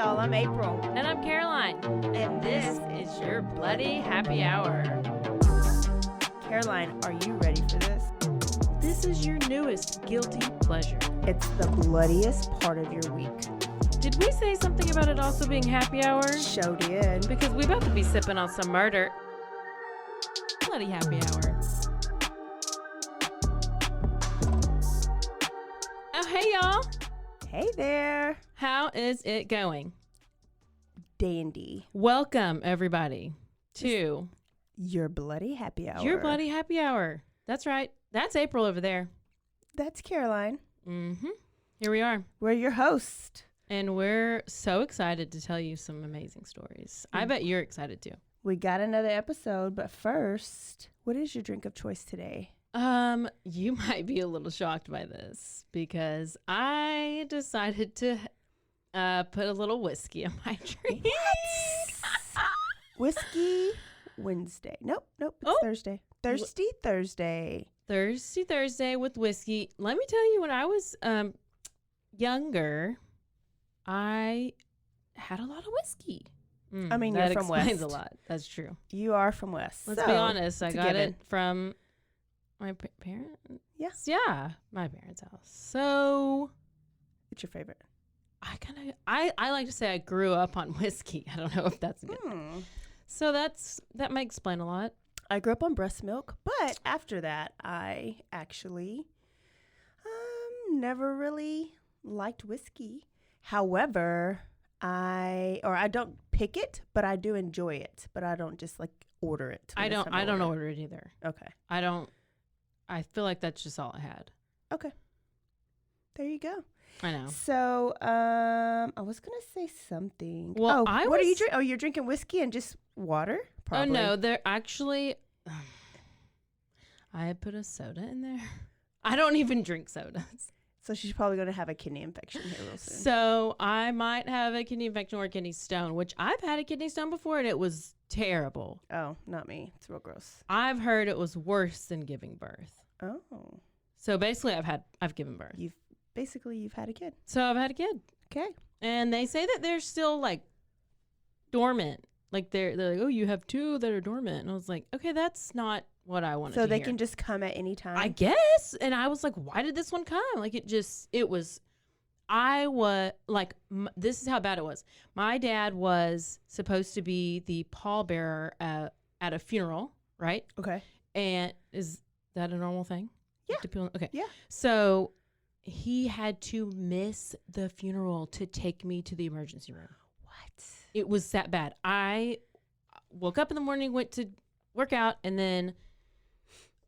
y'all. I'm April. And I'm Caroline. And this is your Bloody Happy Hour. Caroline, are you ready for this? This is your newest guilty pleasure. It's the bloodiest part of your week. Did we say something about it also being happy hour? Show did. Because we about to be sipping on some murder. Bloody Happy Hour. Oh, hey, y'all. Hey there. How is it going? Dandy. Welcome, everybody, to Your Bloody Happy Hour. Your Bloody Happy Hour. That's right. That's April over there. That's Caroline. Mm-hmm. Here we are. We're your host. And we're so excited to tell you some amazing stories. I bet you're excited too. We got another episode, but first, what is your drink of choice today? You might be a little shocked by this because I decided to put a little whiskey in my drink. Whiskey Wednesday. Nope, it's Thursday. Thirsty Thursday. Thirsty Thursday with whiskey. Let me tell you, when I was younger, I had a lot of whiskey. I mean, you're from West. That explains a lot. That's true. You are from West. Let's be honest. I got it from my parents. Yes. Yeah, my parents' house. So, it's your favorite. I like to say I grew up on whiskey. I don't know if that's good. So that might explain a lot. I grew up on breast milk, but after that, I actually never really liked whiskey. However, I don't pick it, but I do enjoy it. But I don't just like order it. I don't order it either. Okay. I feel like that's just all I had. Okay. There you go. I know. So, I was gonna say something. Well, what are you drinking? Oh, you're drinking whiskey and just water? Probably. Oh no, they're actually. I had put a soda in there. I don't even drink sodas. So she's probably gonna have a kidney infection here real soon. So I might have a kidney infection or a kidney stone, which I've had a kidney stone before and it was terrible. Oh, not me. It's real gross. I've heard it was worse than giving birth. Oh. So basically, I've given birth. You've had a kid. So I've had a kid. Okay. And they say that they're still like dormant. Like they're like, oh, you have two that are dormant. And I was like, okay, that's not what I wanted to hear. So they can just come at any time? I guess. And I was like, why did this one come? Like this is how bad it was. My dad was supposed to be the pallbearer at a funeral, right? Okay. And is that a normal thing? Yeah. Okay. Yeah. So he had to miss the funeral to take me to the emergency room. What? It was that bad. I woke up in the morning, went to work out, and then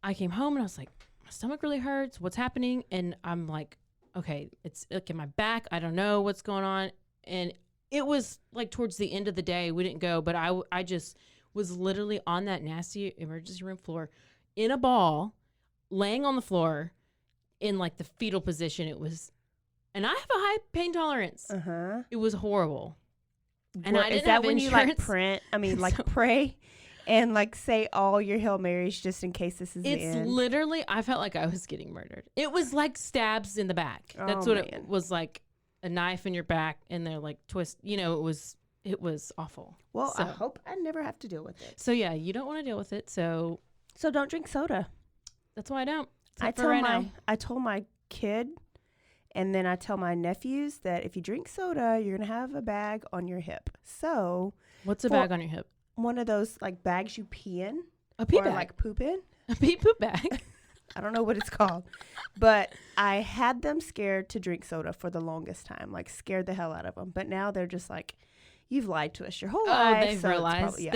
I came home and I was like, my stomach really hurts. What's happening? And I'm like, okay, it's like in my back. I don't know what's going on. And it was like towards the end of the day. We didn't go, but I just was literally on that nasty emergency room floor in a ball, laying on the floor in like the fetal position. It was, and I have a high pain tolerance. Uh-huh. It was horrible. And I didn't is that have when insurance. you pray and like say all your Hail Marys just in case this is the end? It's literally, I felt like I was getting murdered. It was like stabs in the back. That's what it was, like a knife in your back and they're like twist, it was awful. Well, I hope I never have to deal with it. So yeah, you don't want to deal with it. So don't drink soda. That's why I don't. I told my kid and then I tell my nephews that if you drink soda, you're going to have a bag on your hip. So what's a bag on your hip? One of those like bags you pee in. A pee or bag? Like poop in. A poop bag. I don't know what it's called. But I had them scared to drink soda for the longest time. Like scared the hell out of them. But now they're just like, you've lied to us your whole life. They've realized your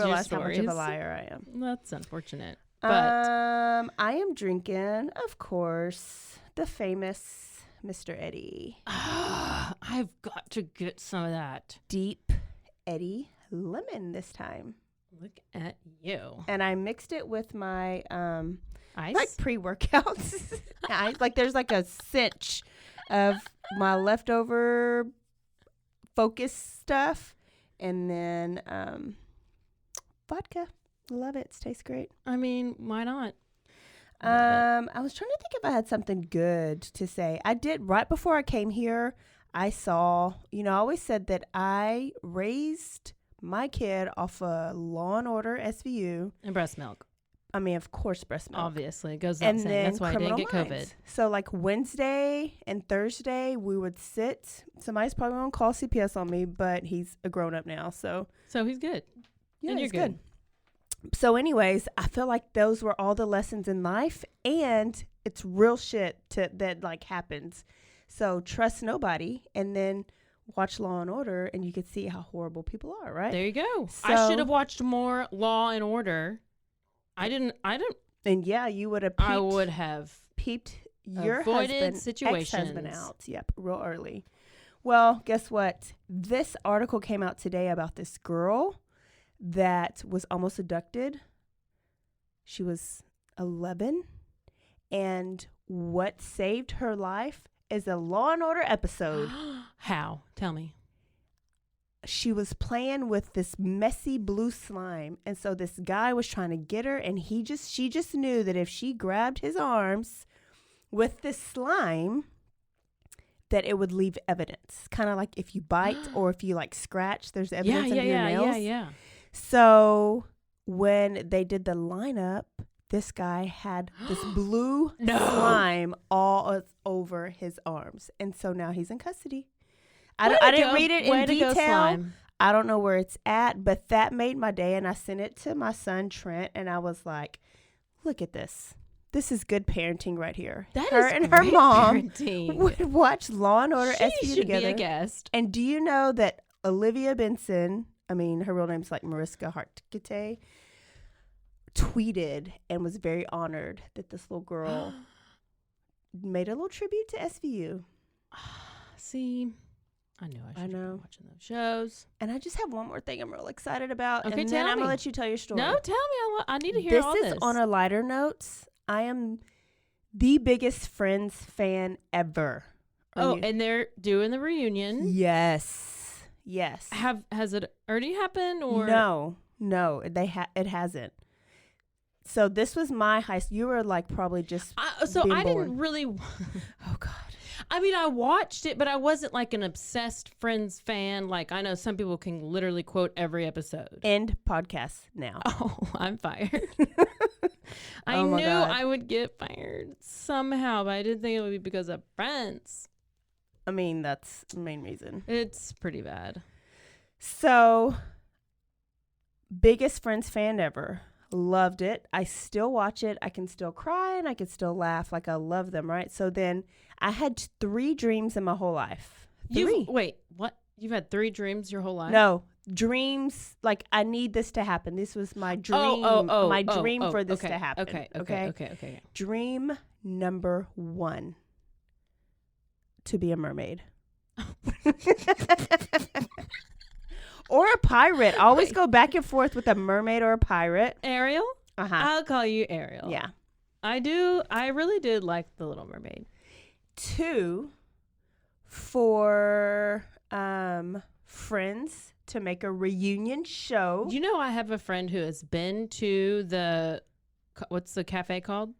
how much of a liar I am. That's unfortunate. But I am drinking, of course, the famous Mr. Eddie. I've got to get some of that. Deep Eddie lemon this time. Look at you. And I mixed it with my ice? Like pre-workouts. Like there's like a cinch of my leftover Focus stuff and then vodka. Love it. It tastes great. I mean, why not? I was trying to think if I had something good to say. I did right before I came here. I saw, I always said that I raised my kid off a Law and Order SVU. And breast milk. I mean, of course, breast milk. Obviously, it goes without saying. That's why I didn't get COVID. So, like Wednesday and Thursday, we would sit. Somebody's probably going to call CPS on me, but he's a grown-up now, so. So, he's good. Yeah, and he's good. So, anyways, I feel like those were all the lessons in life, and it's real shit that, like, happens. So, trust nobody, and then watch Law and Order, and you can see how horrible people are, right? There you go. So, I should have watched more Law and Order. I didn't. And yeah, you would have. I would have peeped your avoided situations. ex-husband out. Yep, real early. Well, guess what? This article came out today about this girl that was almost abducted. She was 11, and what saved her life is a Law and Order episode. How? Tell me. She was playing with this messy blue slime, and so this guy was trying to get her, and she just knew that if she grabbed his arms with this slime, that it would leave evidence. Kind of like if you bite or if you like scratch, there's evidence under your nails. Yeah. So when they did the lineup, this guy had this blue slime all over his arms, and so now he's in custody. I didn't read it in detail. I don't know where it's at, but that made my day, and I sent it to my son, Trent, and I was like, look at this. This is good parenting right here. Her and her mom would watch Law and Order SVU should together. Be a guest. And do you know that Olivia Benson, I mean, her real name's like Mariska Hargitay, tweeted and was very honored that this little girl made a little tribute to SVU. See, I knew I should have been watching those shows. And I just have one more thing I'm real excited about. Okay, and then I'm going to let you tell your story. No, tell me. I need to hear all this. This is on a lighter note. I am the biggest Friends fan ever. And they're doing the reunion. Yes. Has it already happened or no? It hasn't. So this was my high school. You were like probably just being born. Didn't really. Oh God. I mean, I watched it, but I wasn't like an obsessed Friends fan. Like I know some people can literally quote every episode. End podcast now. Oh, I'm fired. I knew I would get fired somehow, but I didn't think it would be because of Friends. I mean, that's the main reason. It's pretty bad. So, biggest Friends fan ever. Loved it. I still watch it. I can still cry and I can still laugh. Like I love them, right? So then I had 3 dreams in my whole life. 3. Wait, what? You've had 3 dreams your whole life? No, dreams. Like I need this to happen. This was my dream. My dream for this to happen. Okay. Dream number 1. To be a mermaid. Or a pirate. Always go back and forth with a mermaid or a pirate. Ariel? Uh-huh. I'll call you Ariel. Yeah. I do. I really did like The Little Mermaid. 2, for Friends to make a reunion show. You know, I have a friend who has been to the, what's the cafe called?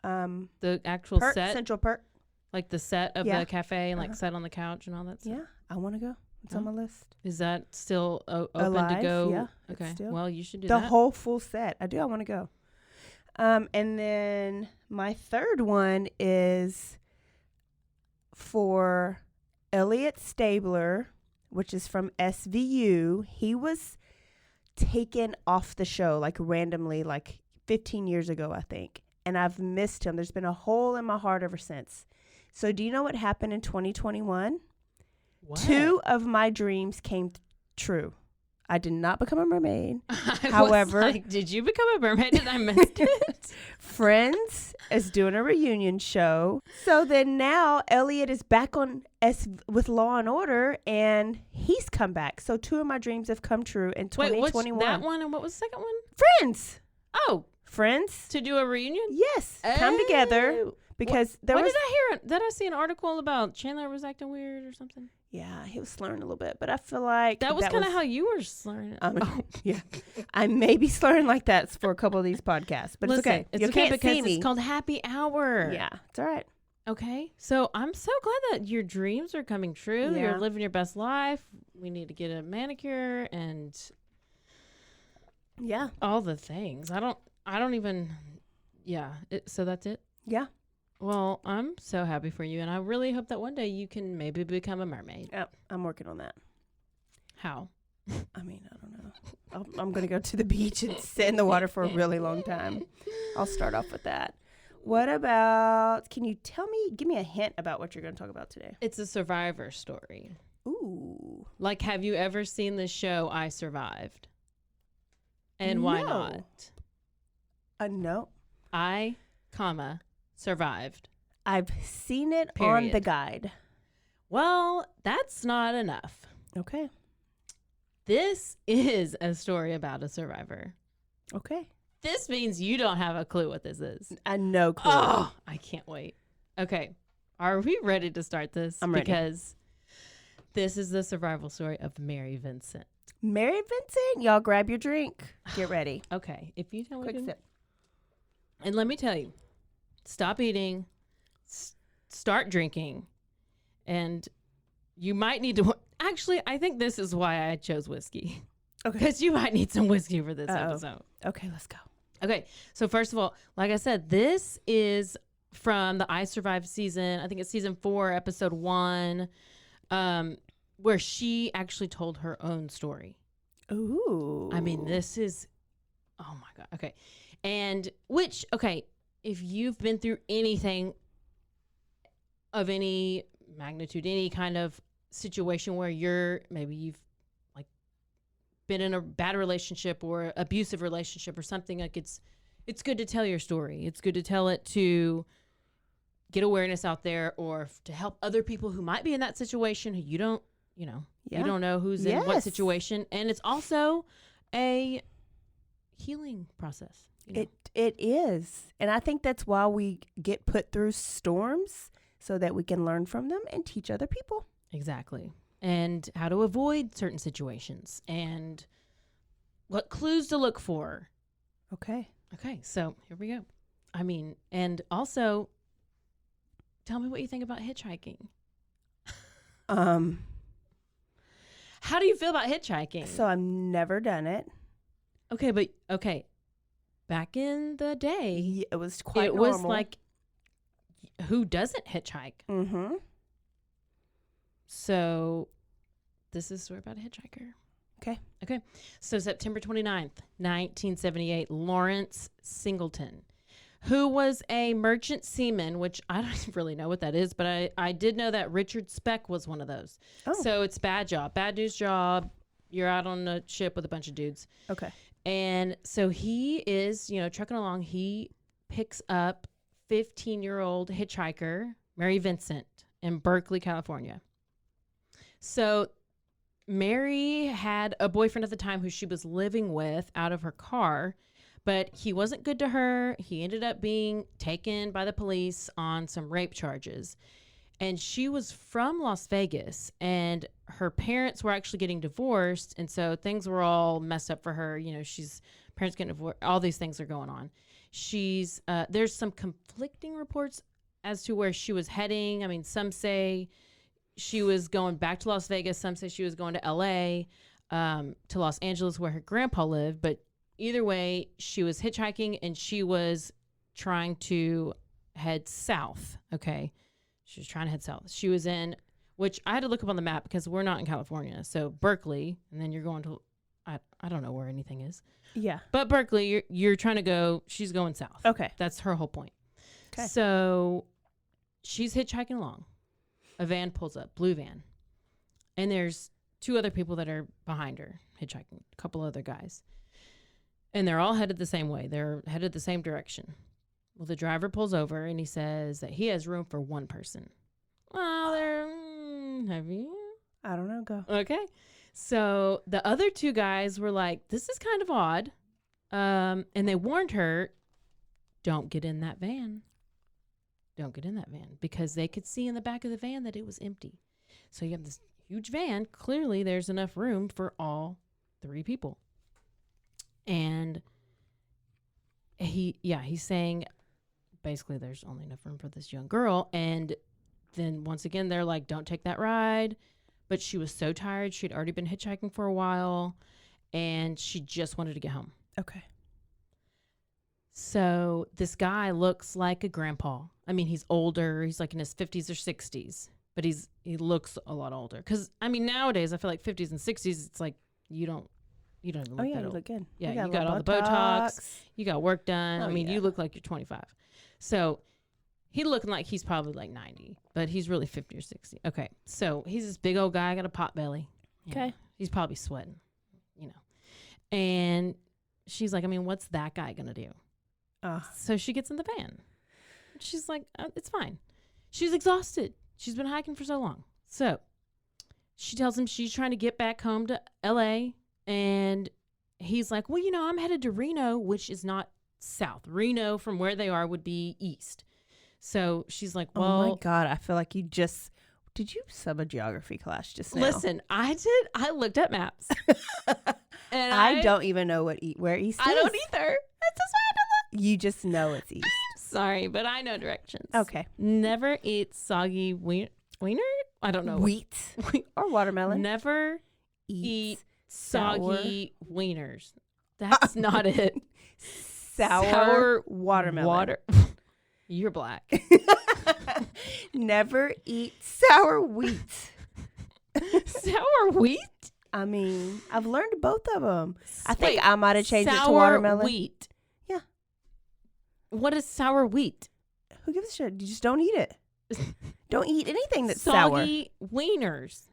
The actual set. Central Perk. Like the set of the cafe and like sat on the couch and all that stuff. Yeah, I want to go. It's on my list. Is that still open Alive? to go? Yeah. Okay. Well, you should do the that. whole full set. I do. I want to go. And then my third one is for Elliot Stabler, which is from SVU. He was taken off the show like randomly, like 15 years ago, I think. And I've missed him. There's been a hole in my heart ever since. So do you know what happened in 2021? What? 2 of my dreams came true. I did not become a mermaid. However, did you become a mermaid and I missed it? Friends is doing a reunion show. So then now Elliot is back on with Law and Order, and he's come back. So 2 of my dreams have come true in 2021. Wait, that one and what was the second one? Friends. Oh, Friends. To do a reunion? Yes. Come together. Because did I hear? Did I see an article about Chandler was acting weird or something? Yeah, he was slurring a little bit, but I feel like that was kind of how you were slurring. Yeah, I may be slurring like that for a couple of these podcasts, but Listen, it's okay. It's okay because it's called Happy Hour. Yeah, it's all right. Okay. So I'm so glad that your dreams are coming true. Yeah. You're living your best life. We need to get a manicure and Yeah. all the things. I don't even, yeah. So that's it. Yeah. Well, I'm so happy for you. And I really hope that one day you can maybe become a mermaid. Yep. I'm working on that. How? I mean, I don't know. I'm going to go to the beach and sit in the water for a really long time. I'll start off with that. What about, can you give me a hint about what you're going to talk about today? It's a survivor story. Ooh. Like, have you ever seen the show I Survived? And why No. not? No. I, survived. I've seen it on the Period. guide. Well, that's not enough. Okay. This is a story about a survivor. Okay. This means you don't have a clue what this is. I no clue. Oh, I can't wait. Okay. Are we ready to start this? I'm ready. Because this is the survival story of Mary Vincent. Mary Vincent, y'all grab your drink. Get ready. Okay. If you tell me Quick to. sip. And let me tell you, stop eating, start drinking, and you might need to. Actually, I think this is why I chose whiskey. Okay. Because you might need some whiskey for this episode. Okay, let's go. Okay. So, first of all, like I said, this is from the I Survived season. I think it's season 4, episode 1, where she actually told her own story. Ooh. I mean, this is. Oh my God. Okay. And which, okay, if you've been through anything of any magnitude, any kind of situation where you've like been in a bad relationship or abusive relationship or something, like it's good to tell your story. It's good to tell it to get awareness out there or to help other people who might be in that situation who you don't know who's in what Yes. situation. And it's also a healing process. You know? It is. And I think that's why we get put through storms so that we can learn from them and teach other people. Exactly. And how to avoid certain situations and what clues to look for. Okay. Okay, so here we go. I mean, and also tell me what you think about hitchhiking. How do you feel about hitchhiking? So I've never done it. Okay. Back in the day, It was quite it normal. was like, who doesn't hitchhike? Mm-hmm. So this is a story about a hitchhiker. Okay. So September 29th, 1978, Lawrence Singleton, who was a merchant seaman, which I don't really know what that is, but I did know that Richard Speck was one of those. Oh. So it's bad news job. You're out on a ship with a bunch of dudes. Okay. And so he is, trucking along. He picks up 15-year-old hitchhiker, Mary Vincent, in Berkeley, California. So Mary had a boyfriend at the time who she was living with out of her car, but he wasn't good to her. He ended up being taken by the police on some rape charges. And she was from Las Vegas, and her parents were actually getting divorced. And so things were all messed up for her. She's parents getting divorced. All these things are going on. There's some conflicting reports as to where she was heading. I mean, some say she was going back to Las Vegas. Some say she was going to LA, to Los Angeles, where her grandpa lived. But either way, she was hitchhiking, and she was trying to head south. Okay. She was trying to head south. She was in, which I had to look up on the map because we're not in California. So Berkeley, and then you're going to, I don't know where anything is. Yeah. But Berkeley, you're trying to go, she's going south. Okay. That's her whole point. Okay. So she's hitchhiking along. A van pulls up, blue van. And there's 2 other people that are behind her hitchhiking, a couple other guys. And they're all headed the same way. They're headed the same direction. Well, the driver pulls over and he says that he has room for 1 person. Well, have you? I don't know. Go. Okay. So the other 2 guys were like, this is kind of odd. And they warned her, don't get in that van. Don't get in that van, because they could see in the back of the van that it was empty. So you have this huge van. Clearly there's enough room for all 3 people. And he's saying, basically there's only enough room for this young girl. And then once again, they're like, don't take that ride. But she was so tired. She'd already been hitchhiking for a while, and she just wanted to get home. Okay. So this guy looks like a grandpa. I mean, he's older. He's like in his 50s or 60s, but he looks a lot older. Because, I mean, nowadays, I feel like 50s and 60s, it's like you don't even look that you old. look good. Yeah, you got all the Botox. You got work done. I mean, you look like you're 25. So he looking like he's probably like 90, but he's really 50 or 60. Okay, so he's this big old guy, got a pot belly. Okay. He's probably sweating, And she's like, I mean, what's that guy going to do? So she gets in the van. She's like, it's fine. She's exhausted. She's been hiking for so long. So she tells him she's trying to get back home to L.A., and he's like, well, I'm headed to Reno, which is not south. Reno from where they are would be east. So she's like, well. Oh, my God. I feel like did you sub a geography class just now? Listen, I did. I looked at maps. And I don't even know where east is. I don't either. That's just why I don't look. You just know it's east. Sorry, but I know directions. Okay. Never eat soggy wiener? I don't know. Wheat. Or watermelon. Never eat soggy wieners. That's not it. Sour watermelon. You're black. Never eat sour wheat. Sour wheat? I mean, I've learned both of them. I Wait, think I might have changed it to sour watermelon. Wheat. Yeah. What is sour wheat? Who gives a shit? You just don't eat it. Don't eat anything that's sour. Soggy wieners.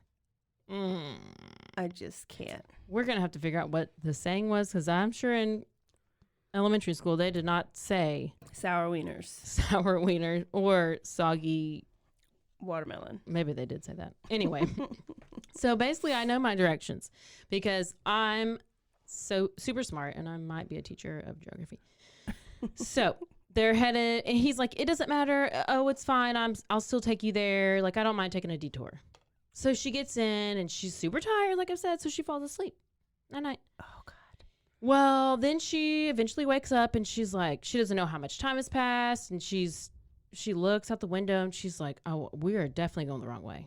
I just can't. We're going to have to figure out what the saying was, because I'm sure in elementary school they did not say Sour wieners. sour wieners or soggy Watermelon. Maybe they did say that. Anyway, so basically I know my directions because I'm so super smart and I might be a teacher of geography. So they're headed, and he's like, it doesn't matter. Oh, it's fine. I'll still take you there. Like, I don't mind taking a detour. So she gets in and she's super tired, like I said, so she falls asleep that night. Oh, God. Well, then she eventually wakes up and she's like, she doesn't know how much time has passed, and she looks out the window and she's like, oh, we are definitely going the wrong way.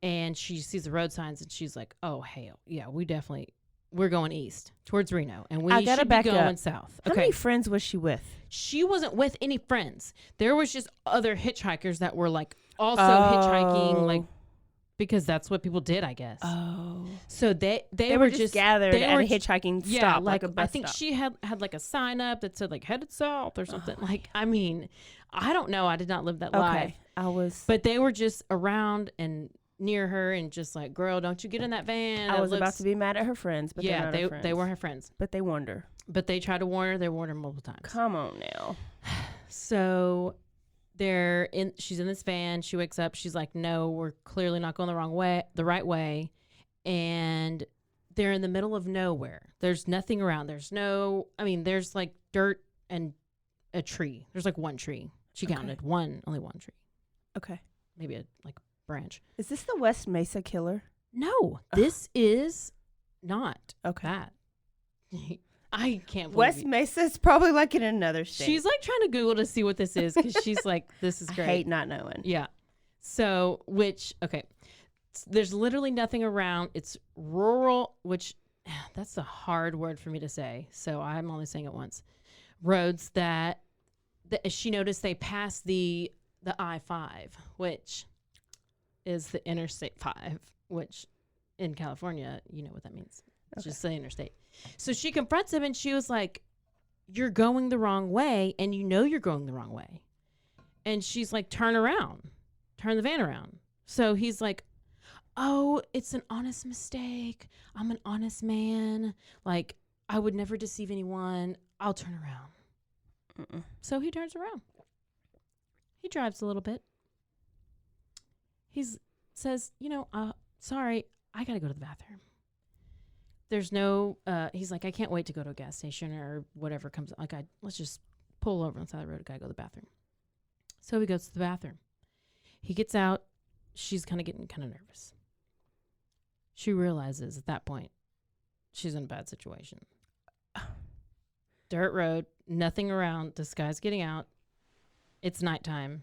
And she sees the road signs and she's like, oh, hell, yeah, we're going east towards Reno, and we should be going south. How many friends was she with? She wasn't with any friends. There was just other hitchhikers that were like also hitchhiking, like, because that's what people did, I guess. Oh. So they were just gathered at a hitchhiking stop, like a bus I think stop. she had like a sign up that said like headed south or something. I mean, I don't know. I did not live that life. But they were just around and near her and just like, girl, don't you get in that van. I was about to be mad at her friends, but yeah, they were her friends. But they warned her. But they tried to warn her. They warned her multiple times. Come on now. So she's in this van. She wakes up. She's like, no, we're clearly not going the right way. And they're in the middle of nowhere. There's nothing around. There's like dirt and a tree. There's like one tree. She counted only one tree. Okay. Maybe a branch. Is this the West Mesa killer? No, this is not that. I can't believe West Mesa is probably like in another state. She's like trying to Google to see what this is because she's like, this is great. I hate not knowing. Yeah. So, there's literally nothing around. It's rural, which that's a hard word for me to say. So I'm only saying it once. Roads that she noticed they passed the I-5, which is the Interstate 5, which in California, you know what that means. It's just the interstate. So she confronts him and she was like, you're going the wrong way, and you know you're going the wrong way. And she's like, turn the van around. So he's like, oh, it's an honest mistake. I'm an honest man. Like, I would never deceive anyone. I'll turn around. So he turns around. He drives a little bit. He says, sorry, I got to go to the bathroom. There's no, he's like, I can't wait to go to a gas station or whatever comes. Like, let's just pull over on the side of the road. I got to go to the bathroom. So he goes to the bathroom. He gets out. She's getting kind of nervous. She realizes at that point she's in a bad situation. Dirt road, nothing around. This guy's getting out. It's nighttime.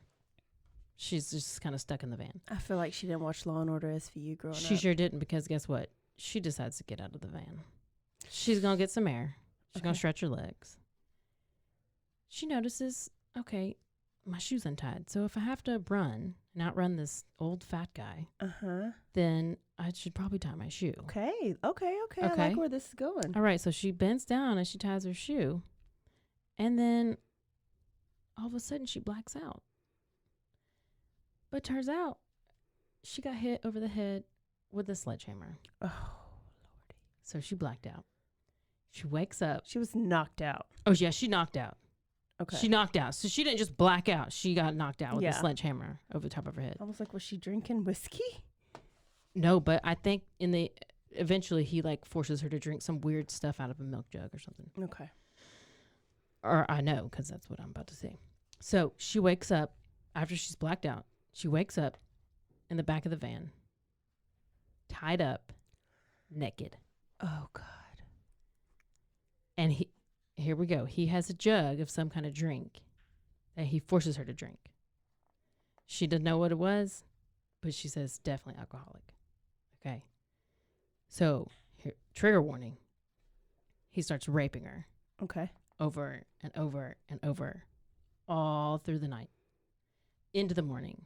She's just kind of stuck in the van. I feel like she didn't watch Law and Order SVU growing She up. sure didn't, because guess what? She decides to get out of the van. She's going to get some air. She's going to stretch her legs. She notices, okay, my shoe's untied. So if I have to run and outrun this old fat guy, then I should probably tie my shoe. Okay. I like where this is going. All right, so she bends down and she ties her shoe. And then all of a sudden she blacks out. But turns out she got hit over the head with a sledgehammer. Oh, Lordy. So she blacked out. She wakes up. She was knocked out. Oh, yeah, she knocked out. Okay. She knocked out. So she didn't just black out. She got knocked out with a sledgehammer over the top of her head. I was like, was she drinking whiskey? No, but I think eventually he like forces her to drink some weird stuff out of a milk jug or something. Okay. Or I know, because that's what I'm about to say. So she wakes up after she's blacked out. She wakes up in the back of the van, tied up, naked. Oh, God. And here we go. He has a jug of some kind of drink that he forces her to drink. She didn't know what it was, but she says definitely alcoholic. Okay. So, here, trigger warning. He starts raping her. Okay. Over and over and over, all through the night, into the morning.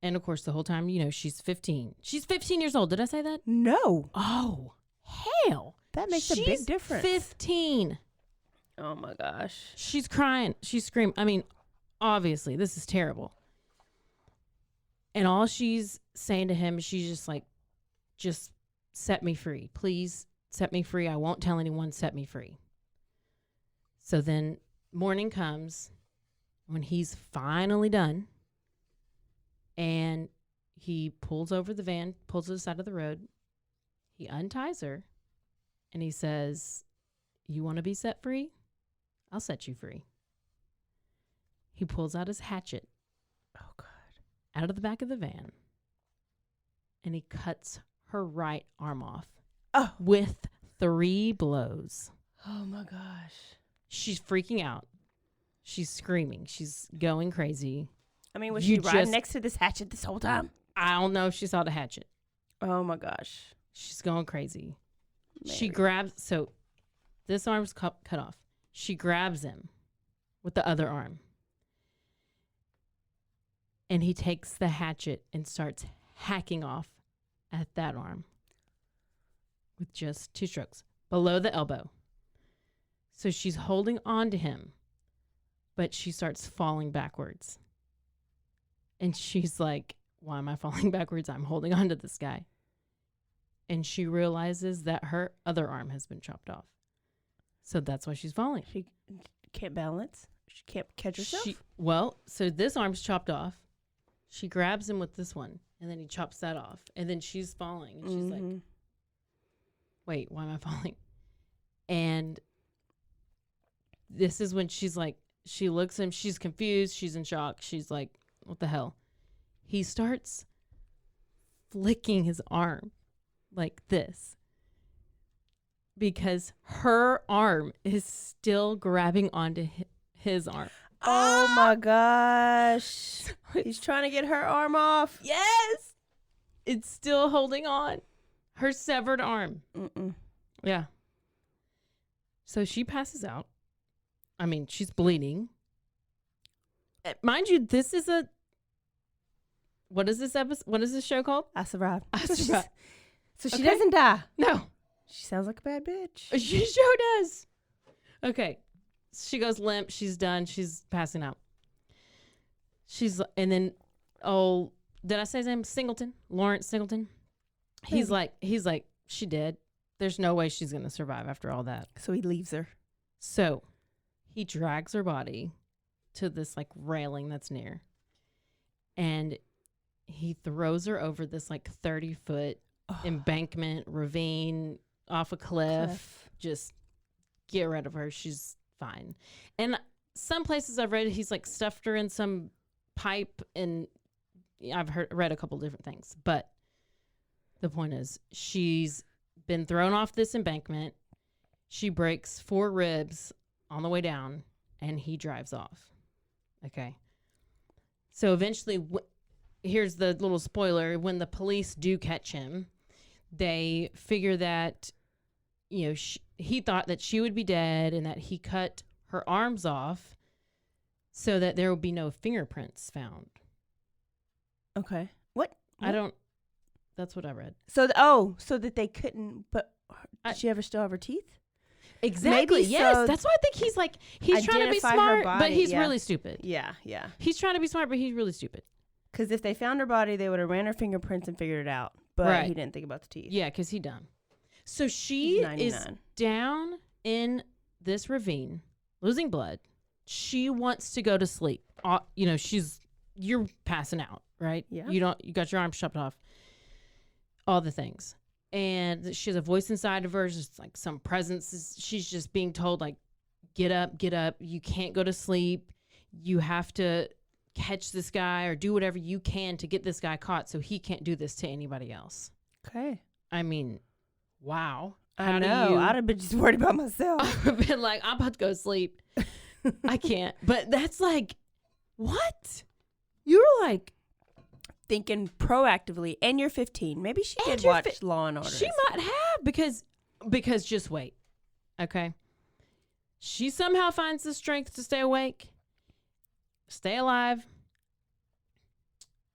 And of course, the whole time, she's 15. She's 15 years old. Did I say that? No. Oh, hell. That makes a big difference. 15. Oh, my gosh. She's crying. She's screaming. I mean, obviously, this is terrible. And all she's saying to him, she's just like, just set me free. Please set me free. I won't tell anyone. Set me free. So then morning comes when he's finally done. And he pulls over the van, pulls to the side of the road. He unties her. And he says, you want to be set free? I'll set you free. He pulls out his hatchet. Oh, God. Out of the back of the van. And he cuts her right arm off. Oh. With 3 blows. Oh, my gosh. She's freaking out. She's screaming. She's going crazy. I mean, was she riding next to this hatchet this whole time? I don't know if she saw the hatchet. Oh, my gosh. She's going crazy. Mary. She grabs, so this arm's cut off. She grabs him with the other arm. And he takes the hatchet and starts hacking off at that arm with just 2 strokes below the elbow. So she's holding on to him, but she starts falling backwards. And she's like, why am I falling backwards? I'm holding on to this guy. And she realizes that her other arm has been chopped off. So that's why she's falling. She can't balance. She can't catch herself. So this arm's chopped off. She grabs him with this one, and then he chops that off. And then she's falling. And she's like, wait, why am I falling? And this is when she's like, she looks at him. She's confused. She's in shock. She's like, what the hell? He starts flicking his arm like this because her arm is still grabbing onto his arm. Oh, my gosh. He's trying to get her arm off. Yes. It's still holding on. Her severed arm. Yeah. So she passes out. I mean, she's bleeding. Mind you, this is what is this episode? What is this show called? I survived. So she Okay. doesn't die. No. She sounds like a bad bitch. She sure does. Okay. She goes limp. She's done. She's passing out. And then, did I say his name? Singleton? Lawrence Singleton? He's like, she dead. There's no way she's going to survive after all that. So he leaves her. So he drags her body to this like railing that's near. And he throws her over this like 30-foot embankment, ravine, off a cliff. Just get rid of her. She's fine. And some places I've read, he's like stuffed her in some pipe, and I've read a couple different things. But the point is, she's been thrown off this embankment. She breaks 4 ribs on the way down, and he drives off. Okay. So eventually, here's the little spoiler. When the police do catch him, they figure that, he thought that she would be dead and that he cut her arms off so that there would be no fingerprints found. Okay. What? That's what I read. So, so that they couldn't, but did she ever still have her teeth? Exactly. Maybe yes. so. That's why I think he's like, he's trying to be Identify her smart, but body, he's yeah. really stupid. Yeah, yeah. He's trying to be smart, but he's really stupid. Because if they found her body, they would have ran her fingerprints and figured it out. But Right. he didn't think about the teeth. Yeah, because he dumb. So she is down in this ravine, losing blood. She wants to go to sleep. You're passing out, right? Yeah. You got your arms chopped off. All the things. And she has a voice inside of her. Just like some presence. She's just being told, like, get up. You can't go to sleep. You have to catch this guy or do whatever you can to get this guy caught so he can't do this to anybody else. Okay. I mean, wow. I know. I'd have been just worried about myself. I've been like, I'm about to go to sleep. I can't. But that's like, what? You were like, thinking proactively, and you're 15. Maybe she did watch Law and Order. She might have because just wait. Okay. She somehow finds the strength to stay awake, stay alive.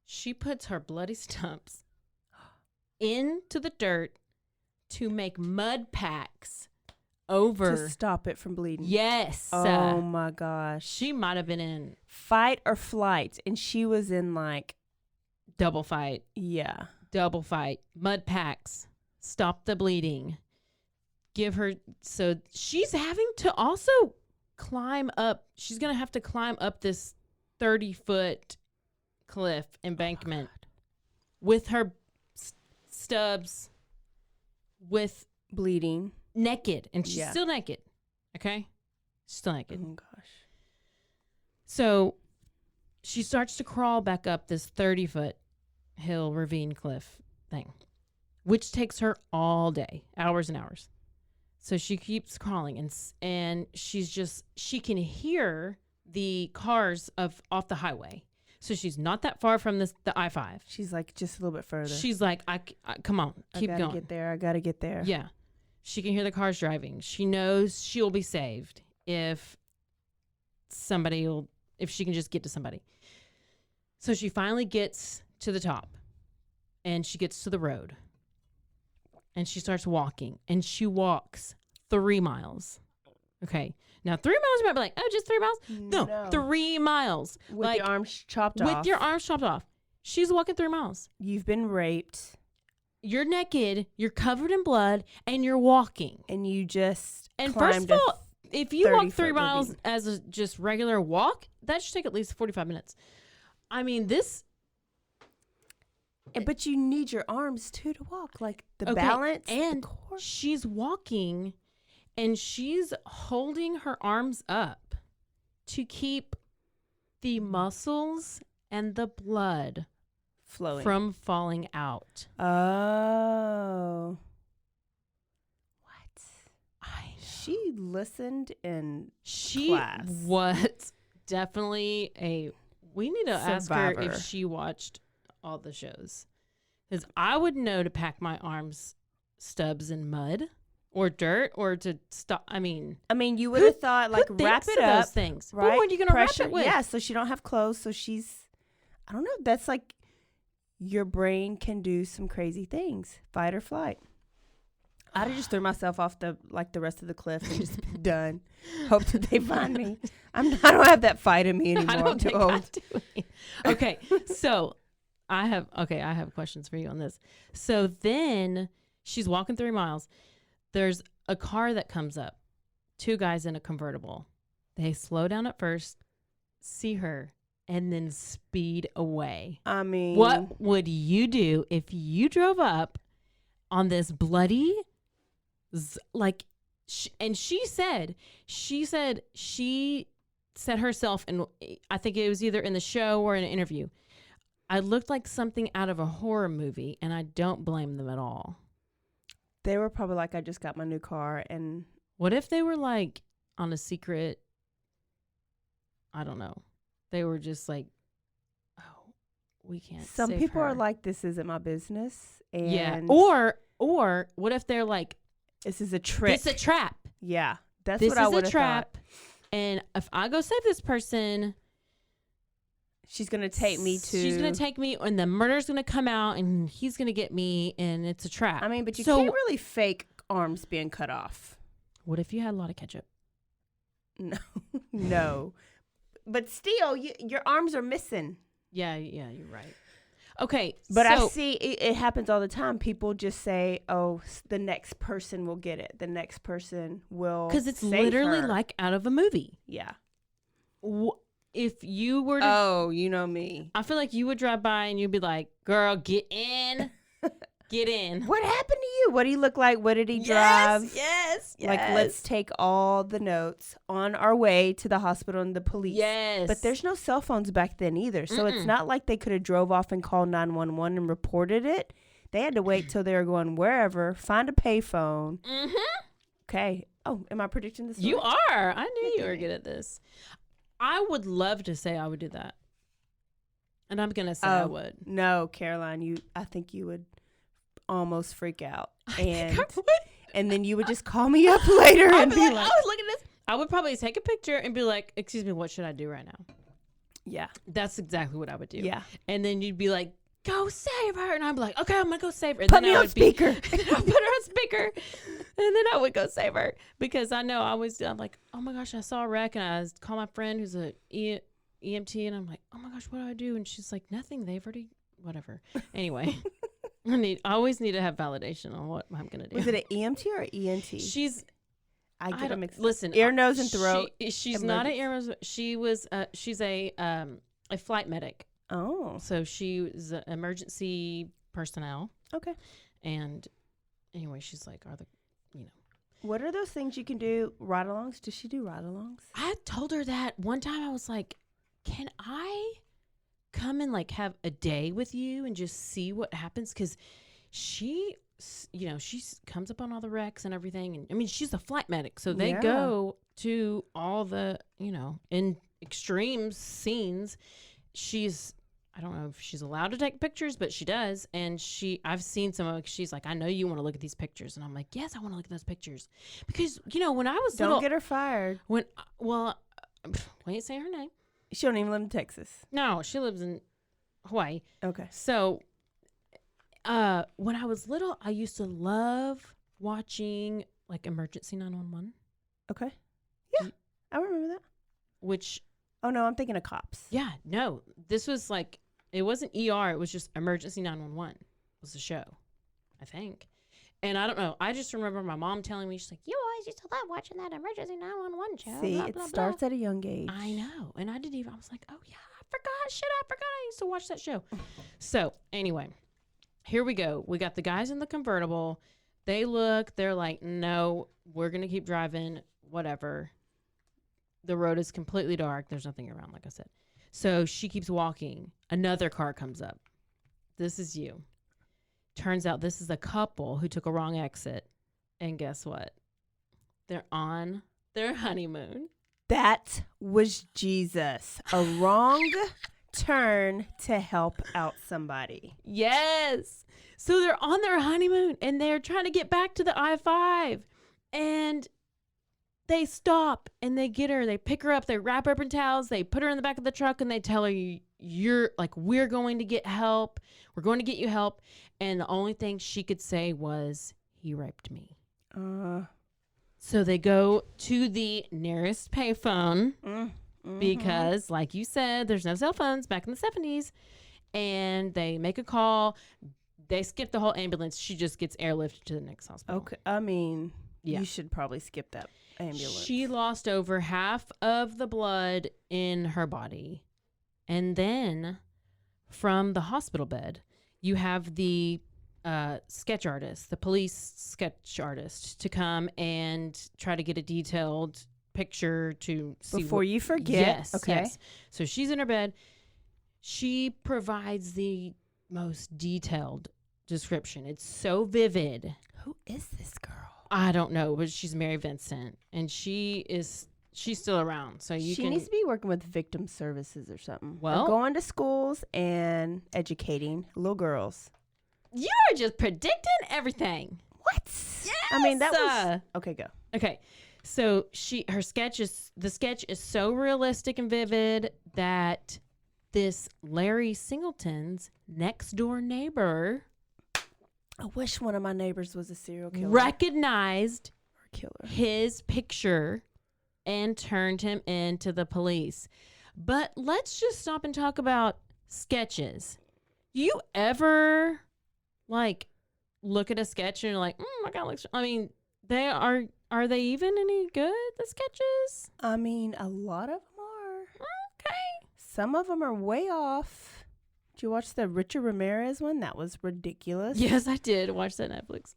She puts her bloody stumps into the dirt to make mud packs over to stop it from bleeding. Yes. Oh my gosh. She might have been in fight or flight, and she was in like double fight. Yeah. Double fight. Mud packs. Stop the bleeding. Give her. So she's having to also climb up. She's going to have to climb up this 30-foot cliff embankment with her stubs, with bleeding, naked. And she's still naked. Okay? Still naked. Oh gosh. So she starts to crawl back up this 30-foot hill ravine cliff thing, which takes her all day, hours and hours. So she keeps crawling, and she can hear the cars off the highway. So she's not that far from the I-5. She's like just a little bit further. She's like, I come on, keep going. I gotta get there. Yeah. She can hear the cars driving. She knows she'll be saved if she can just get to somebody. So she finally gets to the top, and she gets to the road, and she starts walking, and she walks 3 miles. Okay. Now 3 miles, you might be like, oh, just 3 miles? No. 3 miles. With your arms chopped off. With your arms chopped off. She's walking 3 miles. You've been raped. You're naked. You're covered in blood, and you're walking. And you just And first of all, if you walk 3 miles as a just regular walk, that should take at least 45 minutes. I mean, this. But you need your arms too to walk, like the balance and the core. She's walking, and she's holding her arms up to keep the muscles and the blood flowing from falling out. Oh, what? She listened in class. She was definitely we need to ask her if she watched all the shows, because I would know to pack my arms stubs in mud or dirt or to stop. I mean, you would have thought like wrap it up. Those things, right? What are you gonna wrap it with? Yeah, so she don't have clothes. So she's, I don't know. That's like your brain can do some crazy things, fight or flight. I'd have just threw myself off the rest of the cliff and just been done. Hope that they find me. I don't have that fight in me anymore. I'm too old. Okay, so I have questions for you on this. So then she's walking 3 miles. There's a car that comes up. 2 guys in a convertible. They slow down at first, see her, and then speed away. I mean, what would you do if you drove up on this bloody, and she said she said herself, and I think it was either in the show or in an interview, I looked like something out of a horror movie, and I don't blame them at all. They were probably like, I just got my new car. And what if they were like on a secret, I don't know, they were just like we can't. Some save people her. are like, this isn't my business. And yeah. Or what if they're like, this is a trick. it's a trap. Yeah. That's This what I is would a have trap. thought. And if I go save this person, She's going to take me to. She's going to take me, and the murder's going to come out, and he's going to get me, and it's a trap. I mean, but you So- can't really fake arms being cut off. What if you had a lot of ketchup? No. No. But still, your arms are missing. Yeah, you're right. Okay, But I so see it happens all the time. People just say, "Oh, the next person will get it. The next person will." because it's save literally her." like out of a movie. yeah. If you were to, Oh, you know me. I feel like you would drive by and you'd be like, "Girl, get in, get in." What happened to you? What did he look like? What did he drive? Yes. Like, let's take all the notes on our way to the hospital and the police. Yes. But there's no cell phones back then either. So it's not like they could have drove off and called 911 and reported it. They had to wait till they were going wherever, find a payphone. Mm-hmm. Okay. Oh, am I predicting this? You are. I knew you were good at this. I would love to say I would do that. And I'm going to say I would. No, Caroline, I think you would almost freak out. I would. And then you would just call me up later and be like, "Oh, look at this." I would probably take a picture and be like, "Excuse me, what should I do right now?" yeah. That's exactly what I would do. Yeah. And then you'd be like, "Go save her." And I'd be like, "Okay, I'm going to go save her." And Put then me I on would speaker. I'll put her on speaker. And then I would go save her. Because I know I'm like, "Oh my gosh, I saw a wreck." And I call my friend who's a EMT. And I'm like, "Oh my gosh, what do I do?" And she's like, "Nothing. They've already, whatever." Anyway, I always need to have validation on what I'm going to do. Was it an EMT or ENT? I get them mixed up. Listen, Ear, nose, and throat. She's not an ear, nose. She was. She's a flight medic. Oh, So she was emergency personnel. okay. And anyway, she's like, What are those things you can do? Ride-alongs? Does she do ride-alongs? I told her that one time. I was like, "Can I come and like have a day with you and just see what happens?" Because she comes up on all the wrecks and everything. And I mean, she's a flight medic, so they Yeah. go to all the in extreme scenes. I don't know if she's allowed to take pictures, but she does. And I've seen some of it. She's like, "I know you want to look at these pictures." And I'm like, "Yes, I want to look at those pictures." Because, when I was Don't little, get her fired. we ain't saying her name. She don't even live in Texas. No, she lives in Hawaii. Okay. So, when I was little, I used to love watching like Emergency 911, Okay. Yeah, I remember that. which, Oh, no, I'm thinking of Cops. yeah, no, this was like, it wasn't ER. It was just Emergency 911 was the show, I think. And I don't know. I just remember my mom telling me, she's like, "You always used to love watching that Emergency 911 show." See, blah, it blah, starts blah. at a young age. I know. And I was like, "Oh, yeah, I forgot. Shit, I forgot I used to watch that show." So, anyway, here we go. We got the guys in the convertible. They're like, "No, we're going to keep driving, whatever." The road is completely dark. There's nothing around, like I said. So she keeps walking. Another car comes up. This is you. Turns out this is a couple who took a wrong exit. And guess what? They're on their honeymoon. That was Jesus. A wrong turn to help out somebody. Yes. So they're on their honeymoon and they're trying to get back to the I-5. And they stop and they get her. They pick her up. They wrap her up in towels. They put her in the back of the truck and they tell her, "You're like, we're going to get help. We're going to get you help." And the only thing she could say was, "He raped me." So they go to the nearest payphone because, like you said, there's no cell phones back in the 70s. And they make a call. They skip the whole ambulance. She just gets airlifted to the next hospital. Okay. I mean, Yeah. you should probably skip that ambulance. She lost over half of the blood in her body. And then from the hospital bed, you have the sketch artist, the police sketch artist, to come and try to get a detailed picture to see. Before you forget. Yes. Okay. Yes. So she's in her bed. She provides the most detailed description. It's so vivid. Who is this girl? I don't know, but she's Mary Vincent, and she is she's still around. So she needs to be working with victim services or something. Well, or going to schools and educating little girls. You are just predicting everything. What? Yes! I mean, that was... Okay, go. Okay. So the sketch is so realistic and vivid that this Larry Singleton's next door neighbor, I wish one of my neighbors was a serial killer. Recognized or killer. His picture and turned him into the police. But let's just stop and talk about sketches. You ever look at a sketch and you're like, my God, I mean, are they even any good, the sketches? I mean, a lot of them are. Okay. Some of them are way off. Did you watch the Richard Ramirez one? That was ridiculous. Yes, I did watch that Netflix.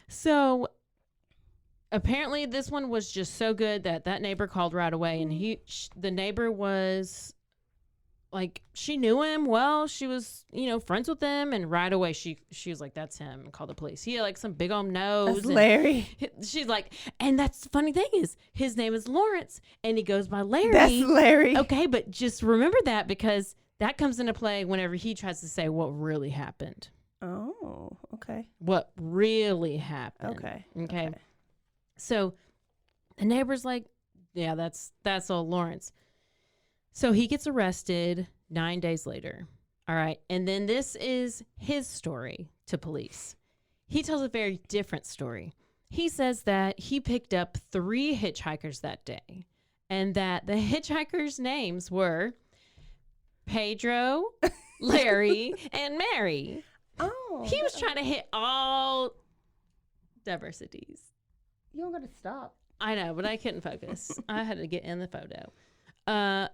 So apparently this one was just so good that neighbor called right away, and the neighbor was she knew him well. She was, friends with him, and right away she was like, that's him, and called the police. He had some big old nose. That's Larry. She's like, and that's the funny thing is his name is Lawrence and he goes by Larry. That's Larry. Okay, but just remember that because that comes into play whenever he tries to say what really happened. Oh, okay. What really happened. Okay. So the neighbor's like, yeah, that's old Lawrence. So he gets arrested 9 days later. All right. And then this is his story to police. He tells a very different story. He says that he picked up 3 hitchhikers that day and that the hitchhikers' names were Pedro, Larry, and Mary. Oh. He was trying to hit all diversities. You don't got to stop. I know, but I couldn't focus. I had to get in the photo.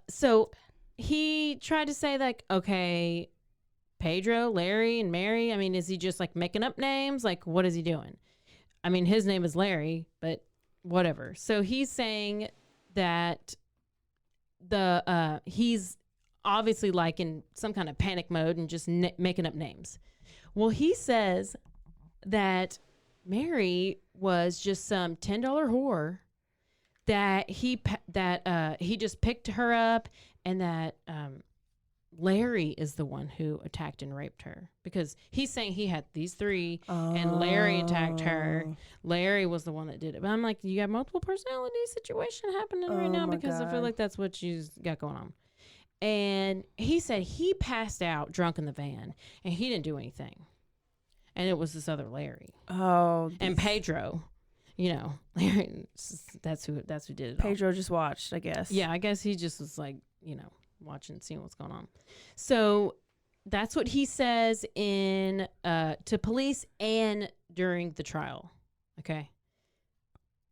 So he tried to say okay, Pedro, Larry, and Mary. I mean, is he just making up names? What is he doing? I mean, his name is Larry, but whatever. So he's saying that he's obviously in some kind of panic mode and just making up names. Well, he says that Mary was just some $10 whore. That he just picked her up, and that Larry is the one who attacked and raped her, because he's saying he had these 3 and Larry attacked her. Larry was the one that did it. But I'm like, you got multiple personality situation happening right now, because I feel like that's what you've got going on. And he said he passed out drunk in the van and he didn't do anything. And it was this other Larry. Oh, and Pedro. Larry, that's who did it. Pedro just watched, I guess. Yeah, I guess he just was watching, seeing what's going on. So that's what he says to police and during the trial. Okay,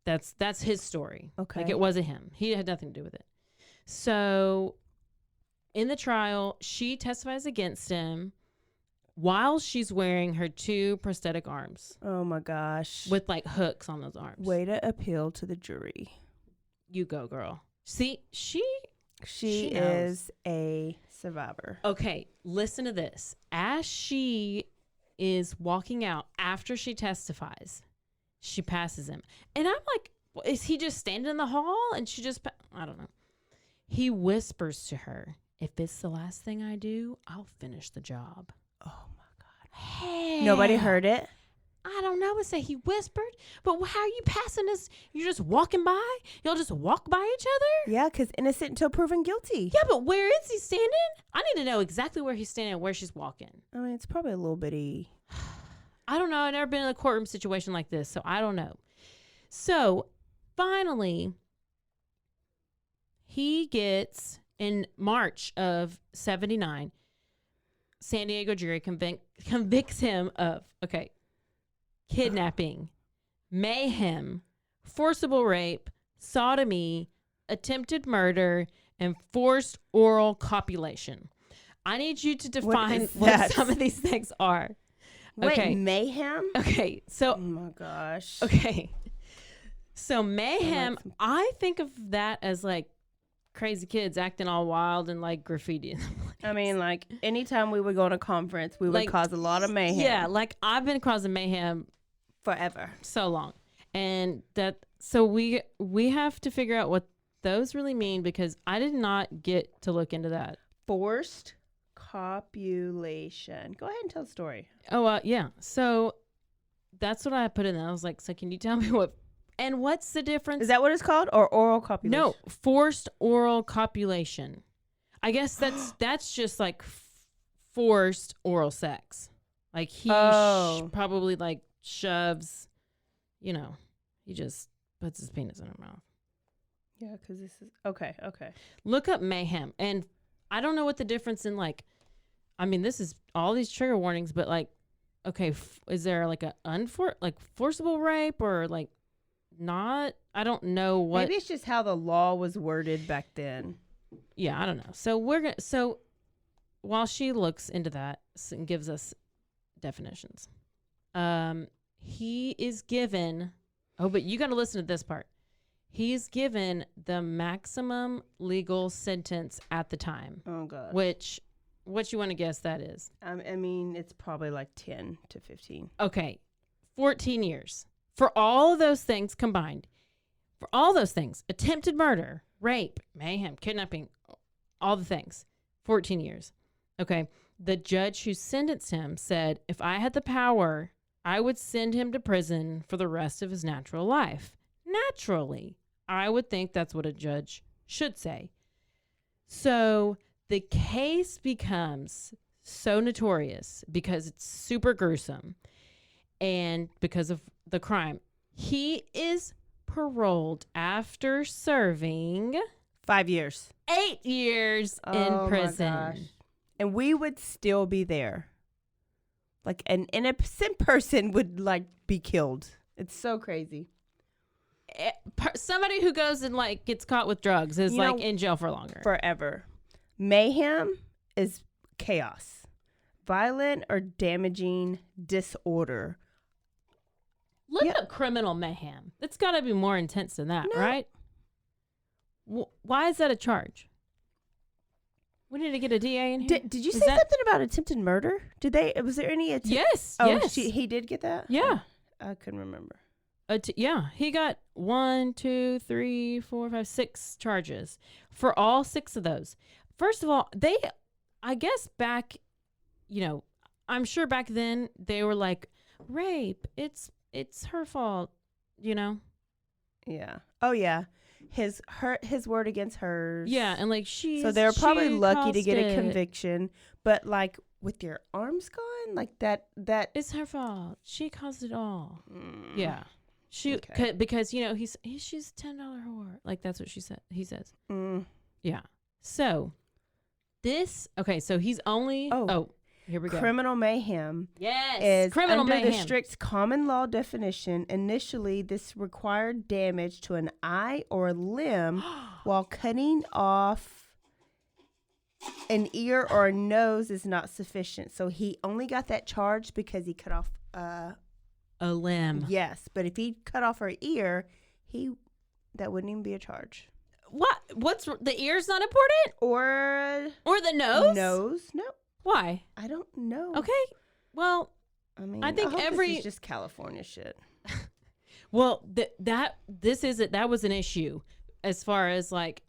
that's his story. Okay, it wasn't him. He had nothing to do with it. So in the trial, she testifies against him while she's wearing her 2 prosthetic arms. Oh my gosh. With hooks on those arms. Way to appeal to the jury. You go, girl. See, she is a survivor. Okay, listen to this. As she is walking out after she testifies, she passes him. And I'm like, is he just standing in the hall? And she just, I don't know. He whispers to her, if it's the last thing I do, I'll finish the job. Oh my God. Hey. Nobody heard it? I don't know. I say he whispered, but how are you passing this? You're just walking by? Y'all just walk by each other? Yeah, because innocent until proven guilty. Yeah, but where is he standing? I need to know exactly where he's standing and where she's walking. I mean, it's probably a little bitty. I don't know. I've never been in a courtroom situation like this, so I don't know. So finally, he gets, in March of 1979, San Diego jury convicts him of, kidnapping, mayhem, forcible rape, sodomy, attempted murder, and forced oral copulation. I need you to define what some of these things are. Wait, mayhem? Okay, so... Oh my gosh. Okay. So mayhem, I think of that as crazy kids acting all wild and graffiti. I mean, anytime we would go to a conference, we would cause a lot of mayhem. Yeah, I've been causing mayhem forever. So long. And that So we have to figure out what those really mean because I did not get to look into that. Forced copulation. Go ahead and tell the story. Oh, yeah. So that's what I put in there. I was like, so can you tell me what's the difference? Is that what it's called? Or oral copulation? No, forced oral copulation. I guess that's just like forced oral sex. Like he probably like shoves, he just puts his penis in her mouth. Yeah, because this is okay. Look up mayhem, and I don't know what the difference in like. I mean, this is all these trigger warnings, but like, okay, is there like forcible rape or like not? I don't know what. Maybe it's just how the law was worded back then. Yeah, I don't know. So while she looks into that and gives us definitions, he is given. Oh, but you got to listen to this part. He's given the maximum legal sentence at the time. Oh, God. Which, what you want to guess that is? I mean, it's probably like 10 to 15. Okay. 14 years. For all of those things combined. For all those things. Attempted murder, rape, mayhem, kidnapping, all the things. 14 years. Okay. The judge who sentenced him said, if I had the power, I would send him to prison for the rest of his natural life. Naturally, I would think that's what a judge should say. So the case becomes so notorious because it's super gruesome and because of the crime. He is paroled after serving 5 years. 8 years in prison. My gosh. And we would still be there. Like an innocent person would like be killed. It's so crazy. Somebody who goes and like gets caught with drugs is like in jail for longer. Forever. Mayhem is chaos. Violent or damaging disorder. Look up criminal mayhem. It's got to be more intense than that, right? Why is that a charge? We need to get a DA in here. Did you say something about attempted murder? Was there any attempt? Yes. Oh, yes. He did get that? Yeah. I couldn't remember. Yeah, he got 1, 2, 3, 4, 5, 6 charges for all 6 of those. First of all, I guess back, I'm sure back then they were like, rape, it's her fault, Yeah. Oh yeah. His word against hers. Yeah, and like so they were probably lucky to get a conviction, but like with your arms gone, like that it's her fault. She caused it all. Yeah. Okay. Because she's $10 whore. Like that's what she said. He says. Yeah. So so he's only here we go. Criminal mayhem. Yes. Is criminal under mayhem. the strict common law definition. Initially, this required damage to an eye or a limb while cutting off an ear or a nose is not sufficient. So he only got that charge because he cut off a limb. Yes, but if he cut off her ear, that wouldn't even be a charge. What? What's the ear's not important? Or the nose? Nose? No. Why? I don't know. Okay. Well, I mean, I think this is just California shit. Well, that was an issue as far as like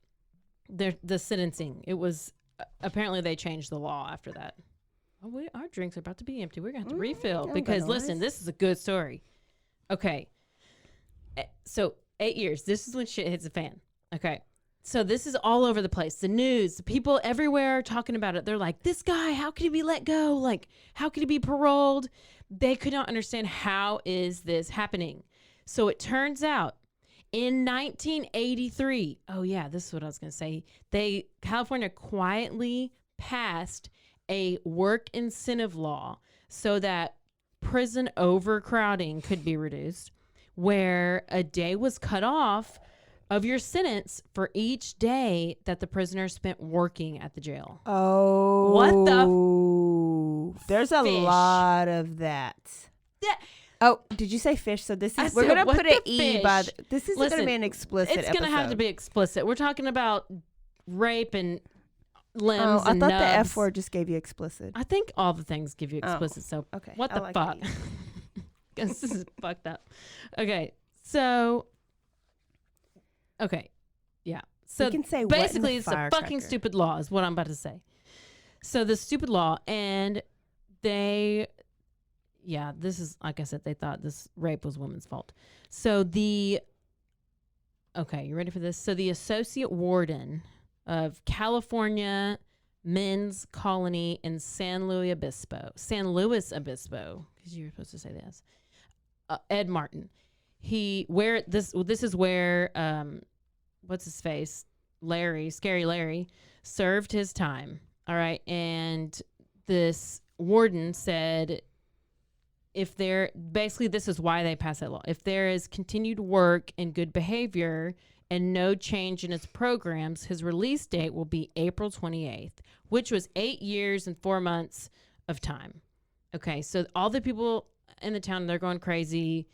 the sentencing. It was apparently they changed the law after that. Oh, our drinks are about to be empty. We're gonna have to refill because listen, this is a good story. Okay. So 8 years. This is when shit hits the fan. Okay. So this is all over the place. The news, people everywhere are talking about it. They're like, this guy, how could he be let go? Like, how could he be paroled? They could not understand how is this happening. So it turns out in 1983, oh yeah, this is what I was going to say. California quietly passed a work incentive law so that prison overcrowding could be reduced, where a day was cut off of your sentence for each day that the prisoner spent working at the jail. Oh. What the There's a lot of that. Yeah. Oh, did you say fish? So we're going to put an E by this is going to be an explicit It's going to have to be explicit. We're talking about rape and limbs and I thought nubs. the F word just gave you explicit. I think all the things give you explicit. So okay. What the fuck? This is fucked up. Okay. So Okay. Yeah. So we can say basically it's a fucking firecracker. stupid law is what I'm about to say. So the stupid law, and this is, like I said, they thought this rape was women's fault. So okay, you ready for this? So the associate warden of California Men's Colony in San Luis Obispo, because you were supposed to say this, Ed Martin. This is where what's his face, Scary Larry, served his time. All right, and this warden said, basically this is why they passed that law. If there is continued work and good behavior and no change in his programs, his release date will be April 28th, which was 8 years and 4 months of time. Okay, so all the people in the town, they're going crazy.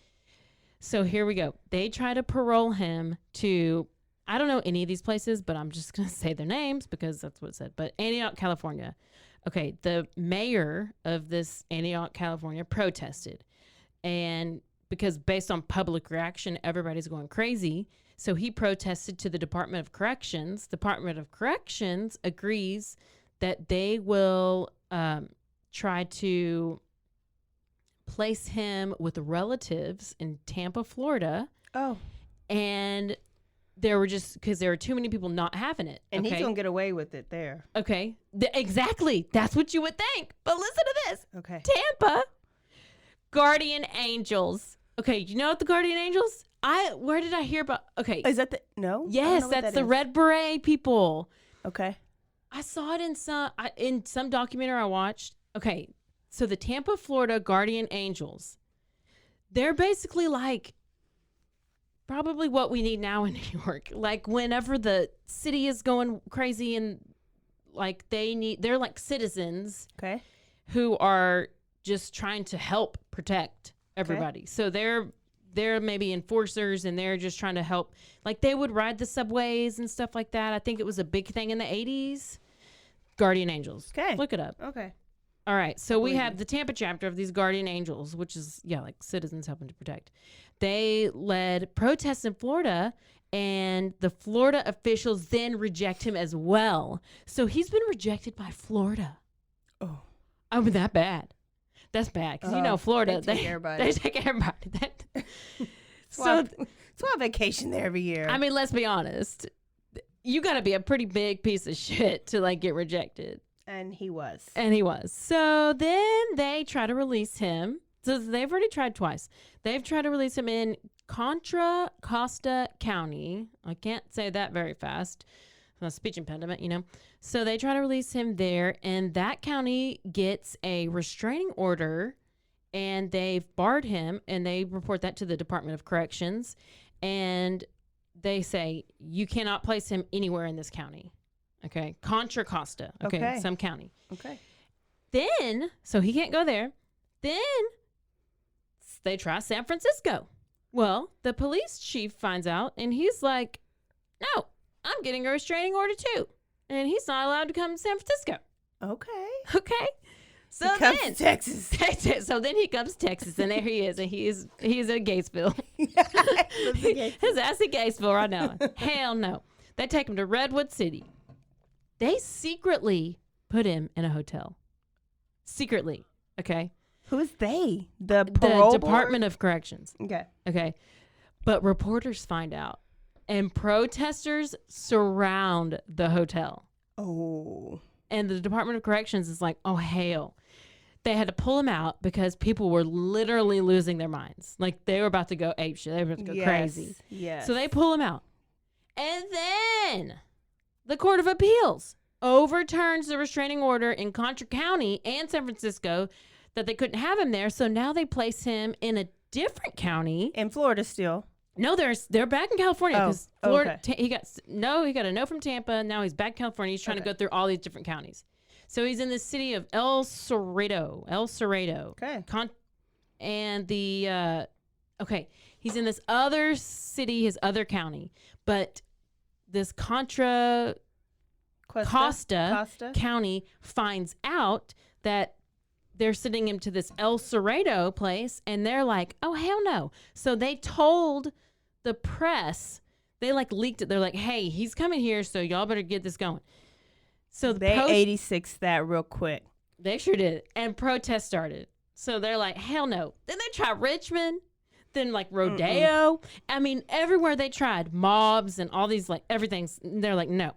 So here we go. They try to parole him to, I don't know any of these places, but I'm just going to say their names because that's what it said. But Antioch, California. Okay, the mayor of this Antioch, California protested. And because based on public reaction, everybody's going crazy. So he protested to the Department of Corrections. Department of Corrections agrees that they will try to place him with relatives in Tampa, Florida. Oh. And there were too many people not having it. And he's going to get away with it there. Okay. Exactly. That's what you would think. But listen to this. Okay. Tampa, Guardian Angels. Okay. You know what the Guardian Angels? Where did I hear about? Okay. Is that no? Yes, that's the Red Beret people. Okay. I saw it in some documentary I watched. Okay. So the Tampa, Florida Guardian Angels, they're basically like probably what we need now in New York. Like whenever the city is going crazy and like they're like citizens, okay, who are just trying to help protect everybody. Okay. So they're maybe enforcers and they're just trying to help. Like they would ride the subways and stuff like that. I think it was a big thing in the 80s. Guardian Angels. Okay. Look it up. Okay. All right. So we have the Tampa chapter of these Guardian Angels, which is, like citizens helping to protect. They led protests in Florida, and the Florida officials then reject him as well. So he's been rejected by Florida. Oh. I mean, that bad. That's bad. Because, Florida, they take everybody. They take everybody. It's why I vacation there every year. I mean, let's be honest. You got to be a pretty big piece of shit to, like, get rejected. And he was. So then they try to release him. So they've already tried twice. They've tried to release him in Contra Costa County. I can't say that very fast. A speech impediment, So they try to release him there, and that county gets a restraining order, and they've barred him, and they report that to the Department of Corrections, and they say, you cannot place him anywhere in this county. Okay. Contra Costa. Okay. Some county. Okay. Then, so he can't go there. Then they try San Francisco. Well, the police chief finds out, and he's like, no, I'm getting a restraining order too. And he's not allowed to come to San Francisco. Okay. So he comes to Texas. So then he comes to Texas, and there he is, and he's in Gatesville. His ass in Gatesville right now. Hell no. They take him to Redwood City. They secretly put him in a hotel. Secretly. Okay. Who's they? The parole Department board? of Corrections. Okay. But reporters find out, and protesters surround the hotel. Oh. And the Department of Corrections is like, oh, hell. They had to pull him out because people were literally losing their minds. Like, they were about to go apeshit. They were about to go crazy. Yes. So they pull him out. And then the Court of Appeals overturns the restraining order in Contra County and San Francisco that they couldn't have him there. So now they place him in a different county. In Florida still. No, they're back in California because Florida. Okay. He got a no from Tampa. Now he's back in California. He's trying to go through all these different counties. So he's in the city of El Cerrito. Okay. And he's in this other city, his other county, but this Contra Costa County finds out that they're sending him to this El Cerrito place, and they're like, oh, hell no. So they told the press They like leaked it. They're like, hey, he's coming here, so y'all better get this going. So they 86 that real quick. They sure did. And protests started. So they're like, hell no. Then they try Richmond, then like Rodeo. I mean, everywhere they tried, mobs and all these, like, everything's, they're like, no.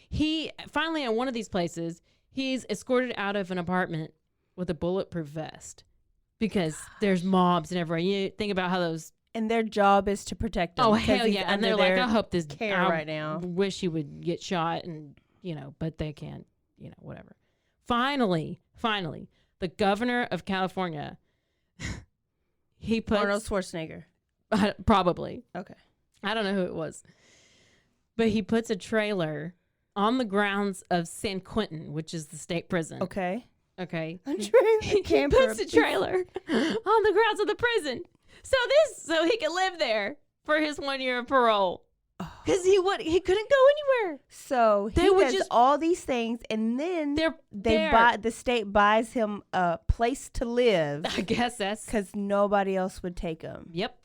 He finally, at one of these places, he's escorted out of an apartment with a bulletproof vest because there's mobs and everywhere. You think about how those. And their job is to protect them. Oh, hell yeah. And they're like, I hope this care right now. Wish he would get shot and, but they can't, whatever. Finally, the governor of California, he puts. Arnold Schwarzenegger. Probably. Okay. I don't know who it was. But he puts a trailer on the grounds of San Quentin, which is the state prison. Okay. He puts a trailer on the grounds of the prison. So he could live there for his 1 year of parole. Because he couldn't go anywhere. So he does all these things, and then the state buys him a place to live. I guess that's because nobody else would take him. Yep.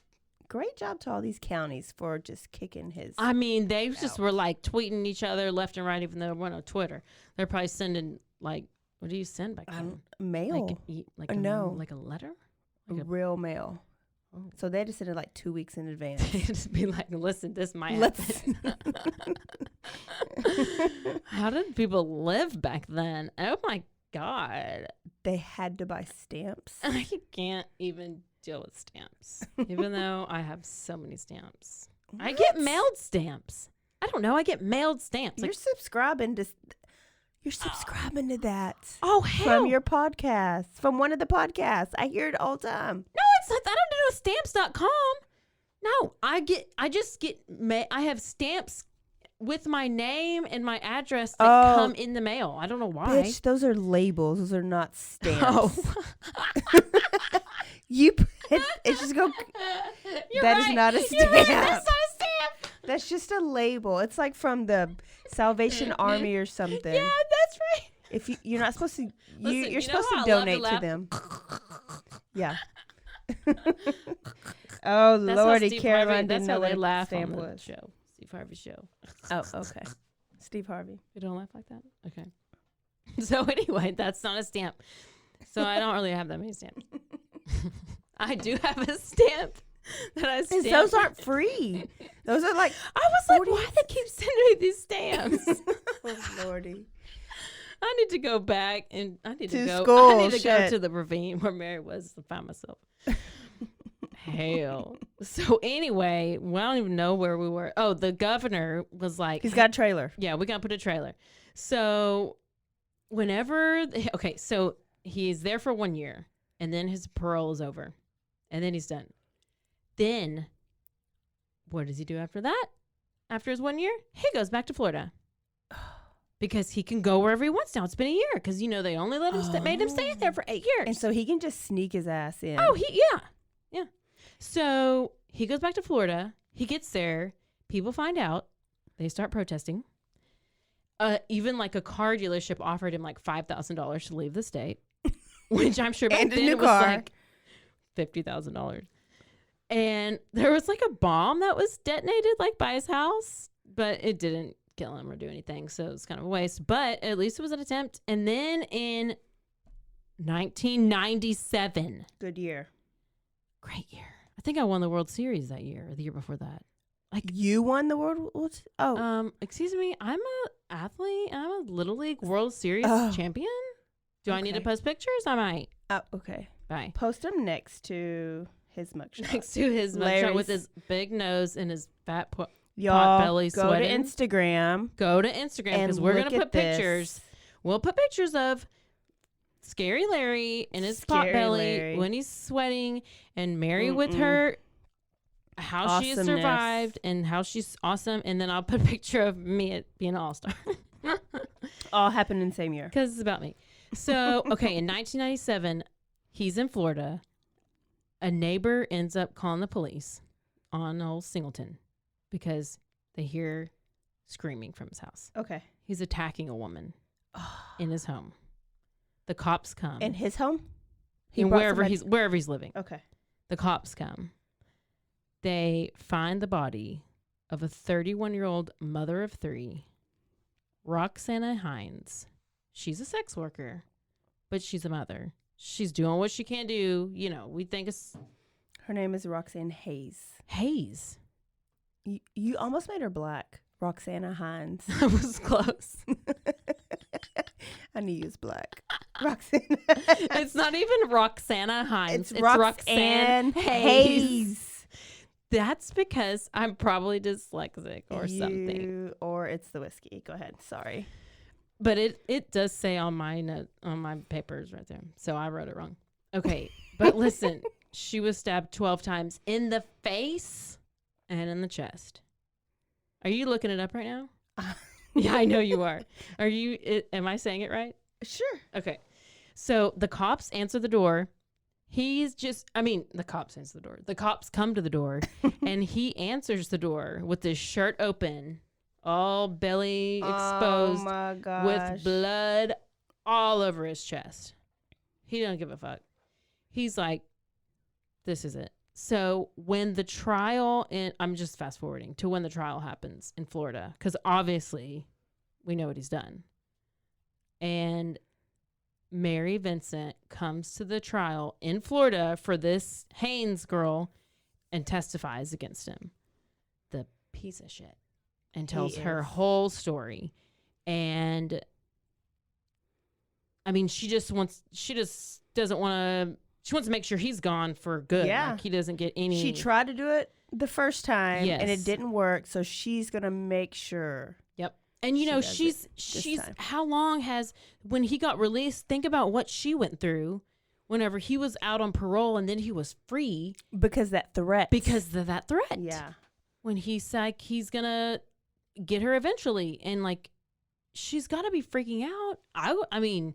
Great job to all these counties for just kicking his. I mean, they just were like tweeting each other left and right, even though they weren't on Twitter. They're probably sending what do you send back then? Mail. Like a letter? Real mail. Oh. So they had to send it like 2 weeks in advance. Just be like, listen, this might happen. How did people live back then? Oh my God. They had to buy stamps. I can't even deal with stamps, even though I have so many stamps. What? I get mailed stamps. I don't know. I get mailed stamps. You're subscribing to that. Oh, hell. From your podcast. From one of the podcasts. I hear it all the time. No, it's not. I don't do no stamps.com. No, I have stamps with my name and my address that come in the mail. I don't know why. Bitch, those are labels. Those are not stamps. Oh. It's just go. You're that right. is not a stamp. You're right. That's not a stamp. That's just a label. It's like from the Salvation Army or something. Yeah, that's right. If you're not supposed to, Listen, you're supposed to donate to them. Yeah. Oh Lordy, Caroline didn't know they what laugh stamp on the was. show. Steve Harvey show. Oh, okay. Steve Harvey. You don't laugh like that? Okay. So anyway, that's not a stamp. So I don't really have that many stamps. I do have a stamp that I stamp. And those aren't free. Those are like. I was like, why they keep sending me these stamps? Oh Lordy. I need to go back and I need to go. School, I need to go to the ravine where Mary was to find myself. Hell. So anyway, well, I don't even know where we were. Oh, the governor was like, he's got a trailer. Yeah, we got to put a trailer. So so he's there for 1 year and then his parole is over and then he's done. Then what does he do after that? After his 1 year, he goes back to Florida. Because he can go wherever he wants now. It's been a year because, they only let him made him stay there for 8 years. And so he can just sneak his ass in. Oh, yeah. So he goes back to Florida. He gets there. People find out. They start protesting. Even like a car dealership offered him like $5,000 to leave the state, which I'm sure back then it was like $50,000. And there was like a bomb that was detonated like by his house, but it didn't kill him or do anything, so it's kind of a waste, but at least it was an attempt. And then in 1997, good year, great year, I think I won the World Series that year or the year before that. Like you won the World excuse me, I'm a athlete. I'm a Little League World Series champion. Do I need to post pictures? I might. Okay, bye. Post them next to his mugshot. Next to his mugshot with his big nose and his fat y'all pot belly sweating. Go to Instagram because we're going to put pictures. We'll put pictures of Scary Larry and his pot belly when he's sweating and Mary with her, how she has survived and how she's awesome. And then I'll put a picture of me being an all-star. All happened in the same year. Because it's about me. So, okay, in 1997, he's in Florida. A neighbor ends up calling the police on old Singleton because they hear screaming from his house. Okay. He's attacking a woman in his home. The cops come. In his home? Wherever he's living. Okay. The cops come. They find the body of a 31-year-old mother of 3, Roxana Hines. She's a sex worker, but she's a mother. She's doing what she can do. You know, we think it's... Her name is Roxanne Hayes. Hayes. You almost made her black. Roxana Hines. I was close. I knew you was black. Roxanne. It's not even Roxana Hines. It's Roxanne Hayes. That's because I'm probably dyslexic or something. Or it's the whiskey. Go ahead. Sorry. But it does say on my note, on my papers right there. So I wrote it wrong. Okay. But listen, she was stabbed 12 times in the face and in the chest. Are you looking it up right now? Yeah, I know you are. Are you? Am I saying it right? Sure. Okay. So the cops answer the door. The cops answer the door. The cops come to the door and he answers the door with his shirt open, all belly exposed, oh my gosh, with blood all over his chest. He don't give a fuck. He's like, this is it. So when the trial, I'm just fast forwarding to when the trial happens in Florida, because obviously we know what he's done. And Mary Vincent comes to the trial in Florida for this Haynes girl and testifies against him. The piece of shit. And tells her whole story. And I mean, she just doesn't want to, she wants to make sure he's gone for good. Yeah. Like he doesn't get any. She tried to do it the first time Yes. and it didn't work. So she's going to make sure. Yep. And you know, she's how long has, when he got released, think about what she went through whenever he was out on parole and then he was free. Because that threat. Because of that threat. Yeah. When he's like, he's going to get her eventually. And like, she's got to be freaking out. I mean,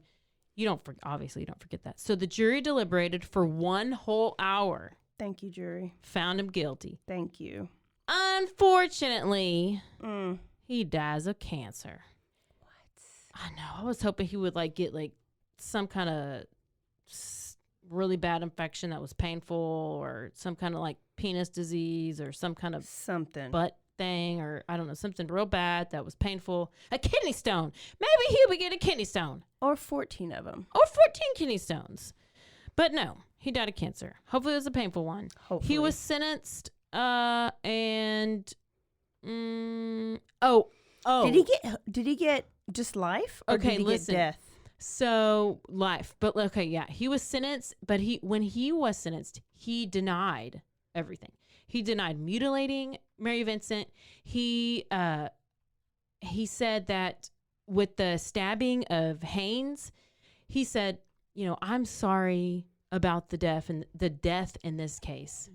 obviously you don't forget that. So the jury deliberated for 1 whole hour. Thank you, jury. Found him guilty. Thank you. Unfortunately, he dies of cancer. What? I know. I was hoping he would like get like some kind of really bad infection that was painful, or some kind of like penis disease, or some kind of something butt thing, or I don't know, something real bad that was painful. A kidney stone. Maybe he would get a kidney stone. Or 14 of them. Or 14 kidney stones. But no, he died of cancer. Hopefully it was a painful one. Hopefully. He was sentenced Did he get just life, or did he get death? So life. But okay, yeah. He was sentenced, but when he was sentenced, he denied everything. He denied mutilating Mary Vincent. He said that with the stabbing of Haynes, he said, I'm sorry about the death in this case.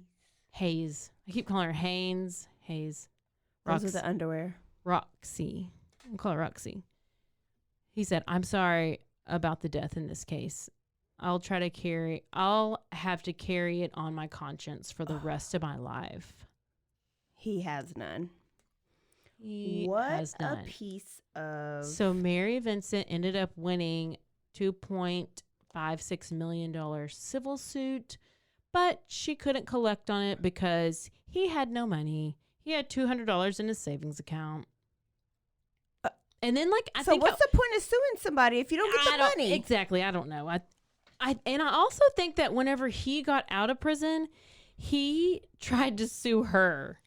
Hayes. I keep calling her Haynes. Hayes. Those are the underwear. Roxy. I'll call her Roxy. He said, I'm sorry about the death in this case. I'll have to carry it on my conscience for the rest of my life. He has none. What has none. A piece of... So Mary Vincent ended up winning $2.56 million civil suit, but she couldn't collect on it because he had no money. He had $200 in his savings account. And then, I think... So what's the point of suing somebody if you don't get the money? Exactly. I don't know. I also think that whenever he got out of prison, he tried to sue her.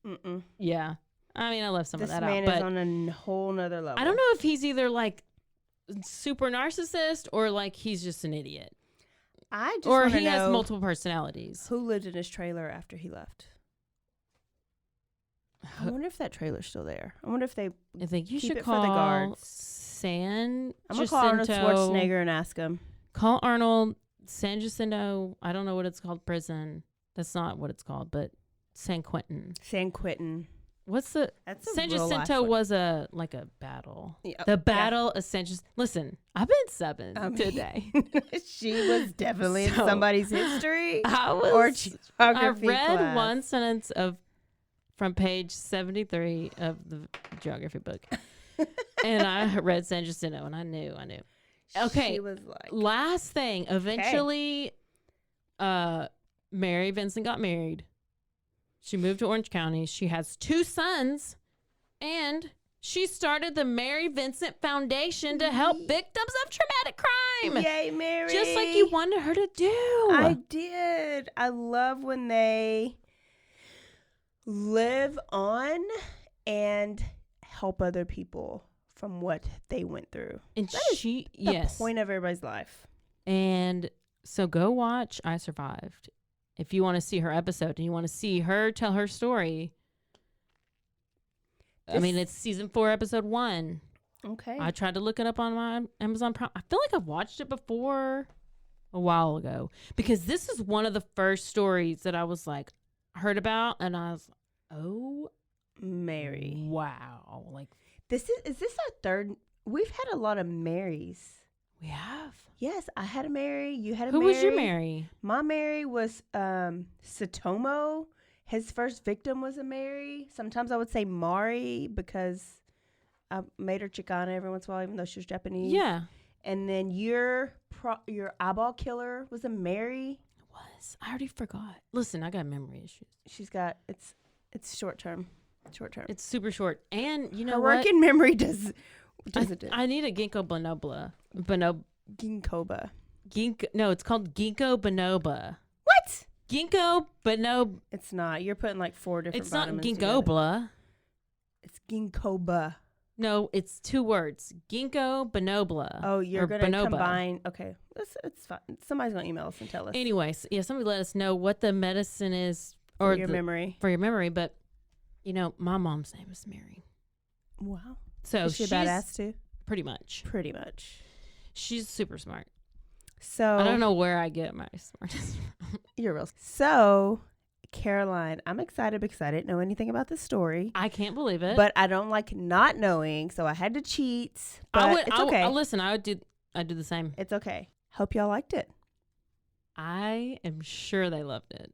Mm-mm. Yeah. I mean, I left some of that out. This man is on a whole nother level. I don't know if he's either super narcissist or he's just an idiot. I just or want to he know has multiple personalities. Who lived in his trailer after he left? I wonder if that trailer's still there. I wonder if they I think you keep should it call for the guards. San I'm going to call Arnold Schwarzenegger and ask him. Call Arnold. San Jacinto. I don't know what it's called. Prison. That's not what it's called, but San Quentin. San Quentin. What's the... San Jacinto was a battle. Yep. The battle of San Jacinto. Listen, I've been subbing today. She was definitely in somebody's history or geography I read class. one sentence from page 73 of the geography book. And I read San Jacinto and I knew. Okay. She was last thing. Eventually, Mary Vincent got married. She moved to Orange County. She has 2 sons, and she started the Mary Vincent Foundation to help victims of traumatic crime. Yay, Mary. Just like you wanted her to do. I did. I love when they live on and help other people from what they went through. And that is the the point of everybody's life. And so go watch I Survived. If you want to see her episode and you want to see her tell her story. I mean, it's season 4, episode 1. Okay. I tried to look it up on my Amazon Prime. I feel like I've watched it before a while ago, because this is one of the first stories that I was like, heard about, and I was, oh, Mary. Wow. Like, is this our third? We've had a lot of Marys. We have. Yes, I had a Mary. You had a Who Mary. was your Mary? My Mary was Satomo. His first victim was a Mary. Sometimes I would say Mari because I made her Chicana every once in a while, even though she was Japanese. Yeah. And then your eyeball killer was a Mary. It was. I already forgot. Listen, I got memory issues. She's got it's short term. Short term. It's super short. And you know her what? working memory does it do? I need a ginkgo biloba. Ginkgoba. No, it's called ginkgo biloba. What? Ginkgo biloba. It's not. You're putting like 4 different. It's not vitamins ginkgobla. It's ginkgoba. No, it's 2 words. Ginkgo biloba. Oh, you're going to bonobo. combine. Okay. It's fine. Somebody's going to email us and tell us. Anyways, yeah, somebody let us know what the medicine is. Or for your memory. For your memory. But, you know, my mom's name is Mary. Wow. So is she a badass too? Pretty much. Pretty much. She's super smart. So I don't know where I get my smartest from. You're real. So, Caroline, I'm excited because I didn't know anything about this story. I can't believe it. But I don't like not knowing, so I had to cheat. But it's okay. Listen, I'd do the same. It's okay. Hope y'all liked it. I am sure they loved it.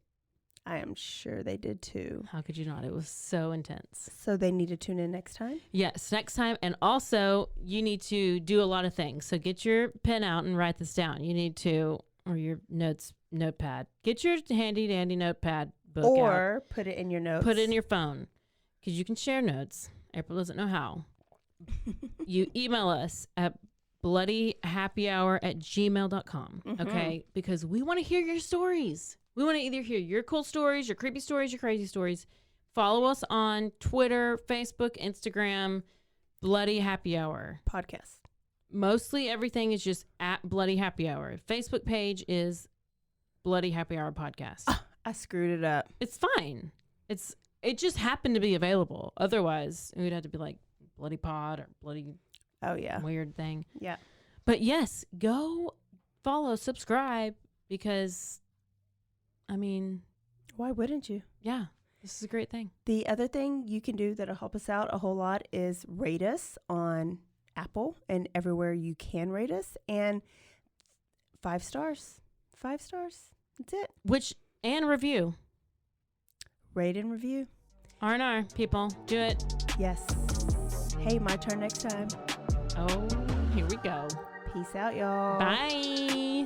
I am sure they did too. How could you not? It was so intense. So they need to tune in next time? Yes, next time. And also, you need to do a lot of things. So get your pen out and write this down. You need to, or your notepad. Get your handy dandy notepad book out. Or put it in your notes. Put it in your phone, because you can share notes. April doesn't know how. You email us at bloodyhappyhour@gmail.com. Okay? Because we want to hear your stories. We want to either hear your cool stories, your creepy stories, your crazy stories. Follow us on Twitter, Facebook, Instagram, Bloody Happy Hour podcast. Mostly everything is just at Bloody Happy Hour. Facebook page is Bloody Happy Hour Podcast. I screwed it up. It's fine. It just happened to be available. Otherwise, we'd have to be like Bloody Pod or Bloody weird thing. Yeah. But yes, go follow, subscribe, because I mean, why wouldn't you? Yeah, this is a great thing. The other thing you can do that'll help us out a whole lot is rate us on Apple and everywhere you can rate us, and 5 stars. 5 stars. That's it. And review. Rate and review. R&R, people. Do it. Yes. Hey, my turn next time. Oh, here we go. Peace out, y'all. Bye.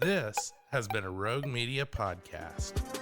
This has been a Rogue Media podcast.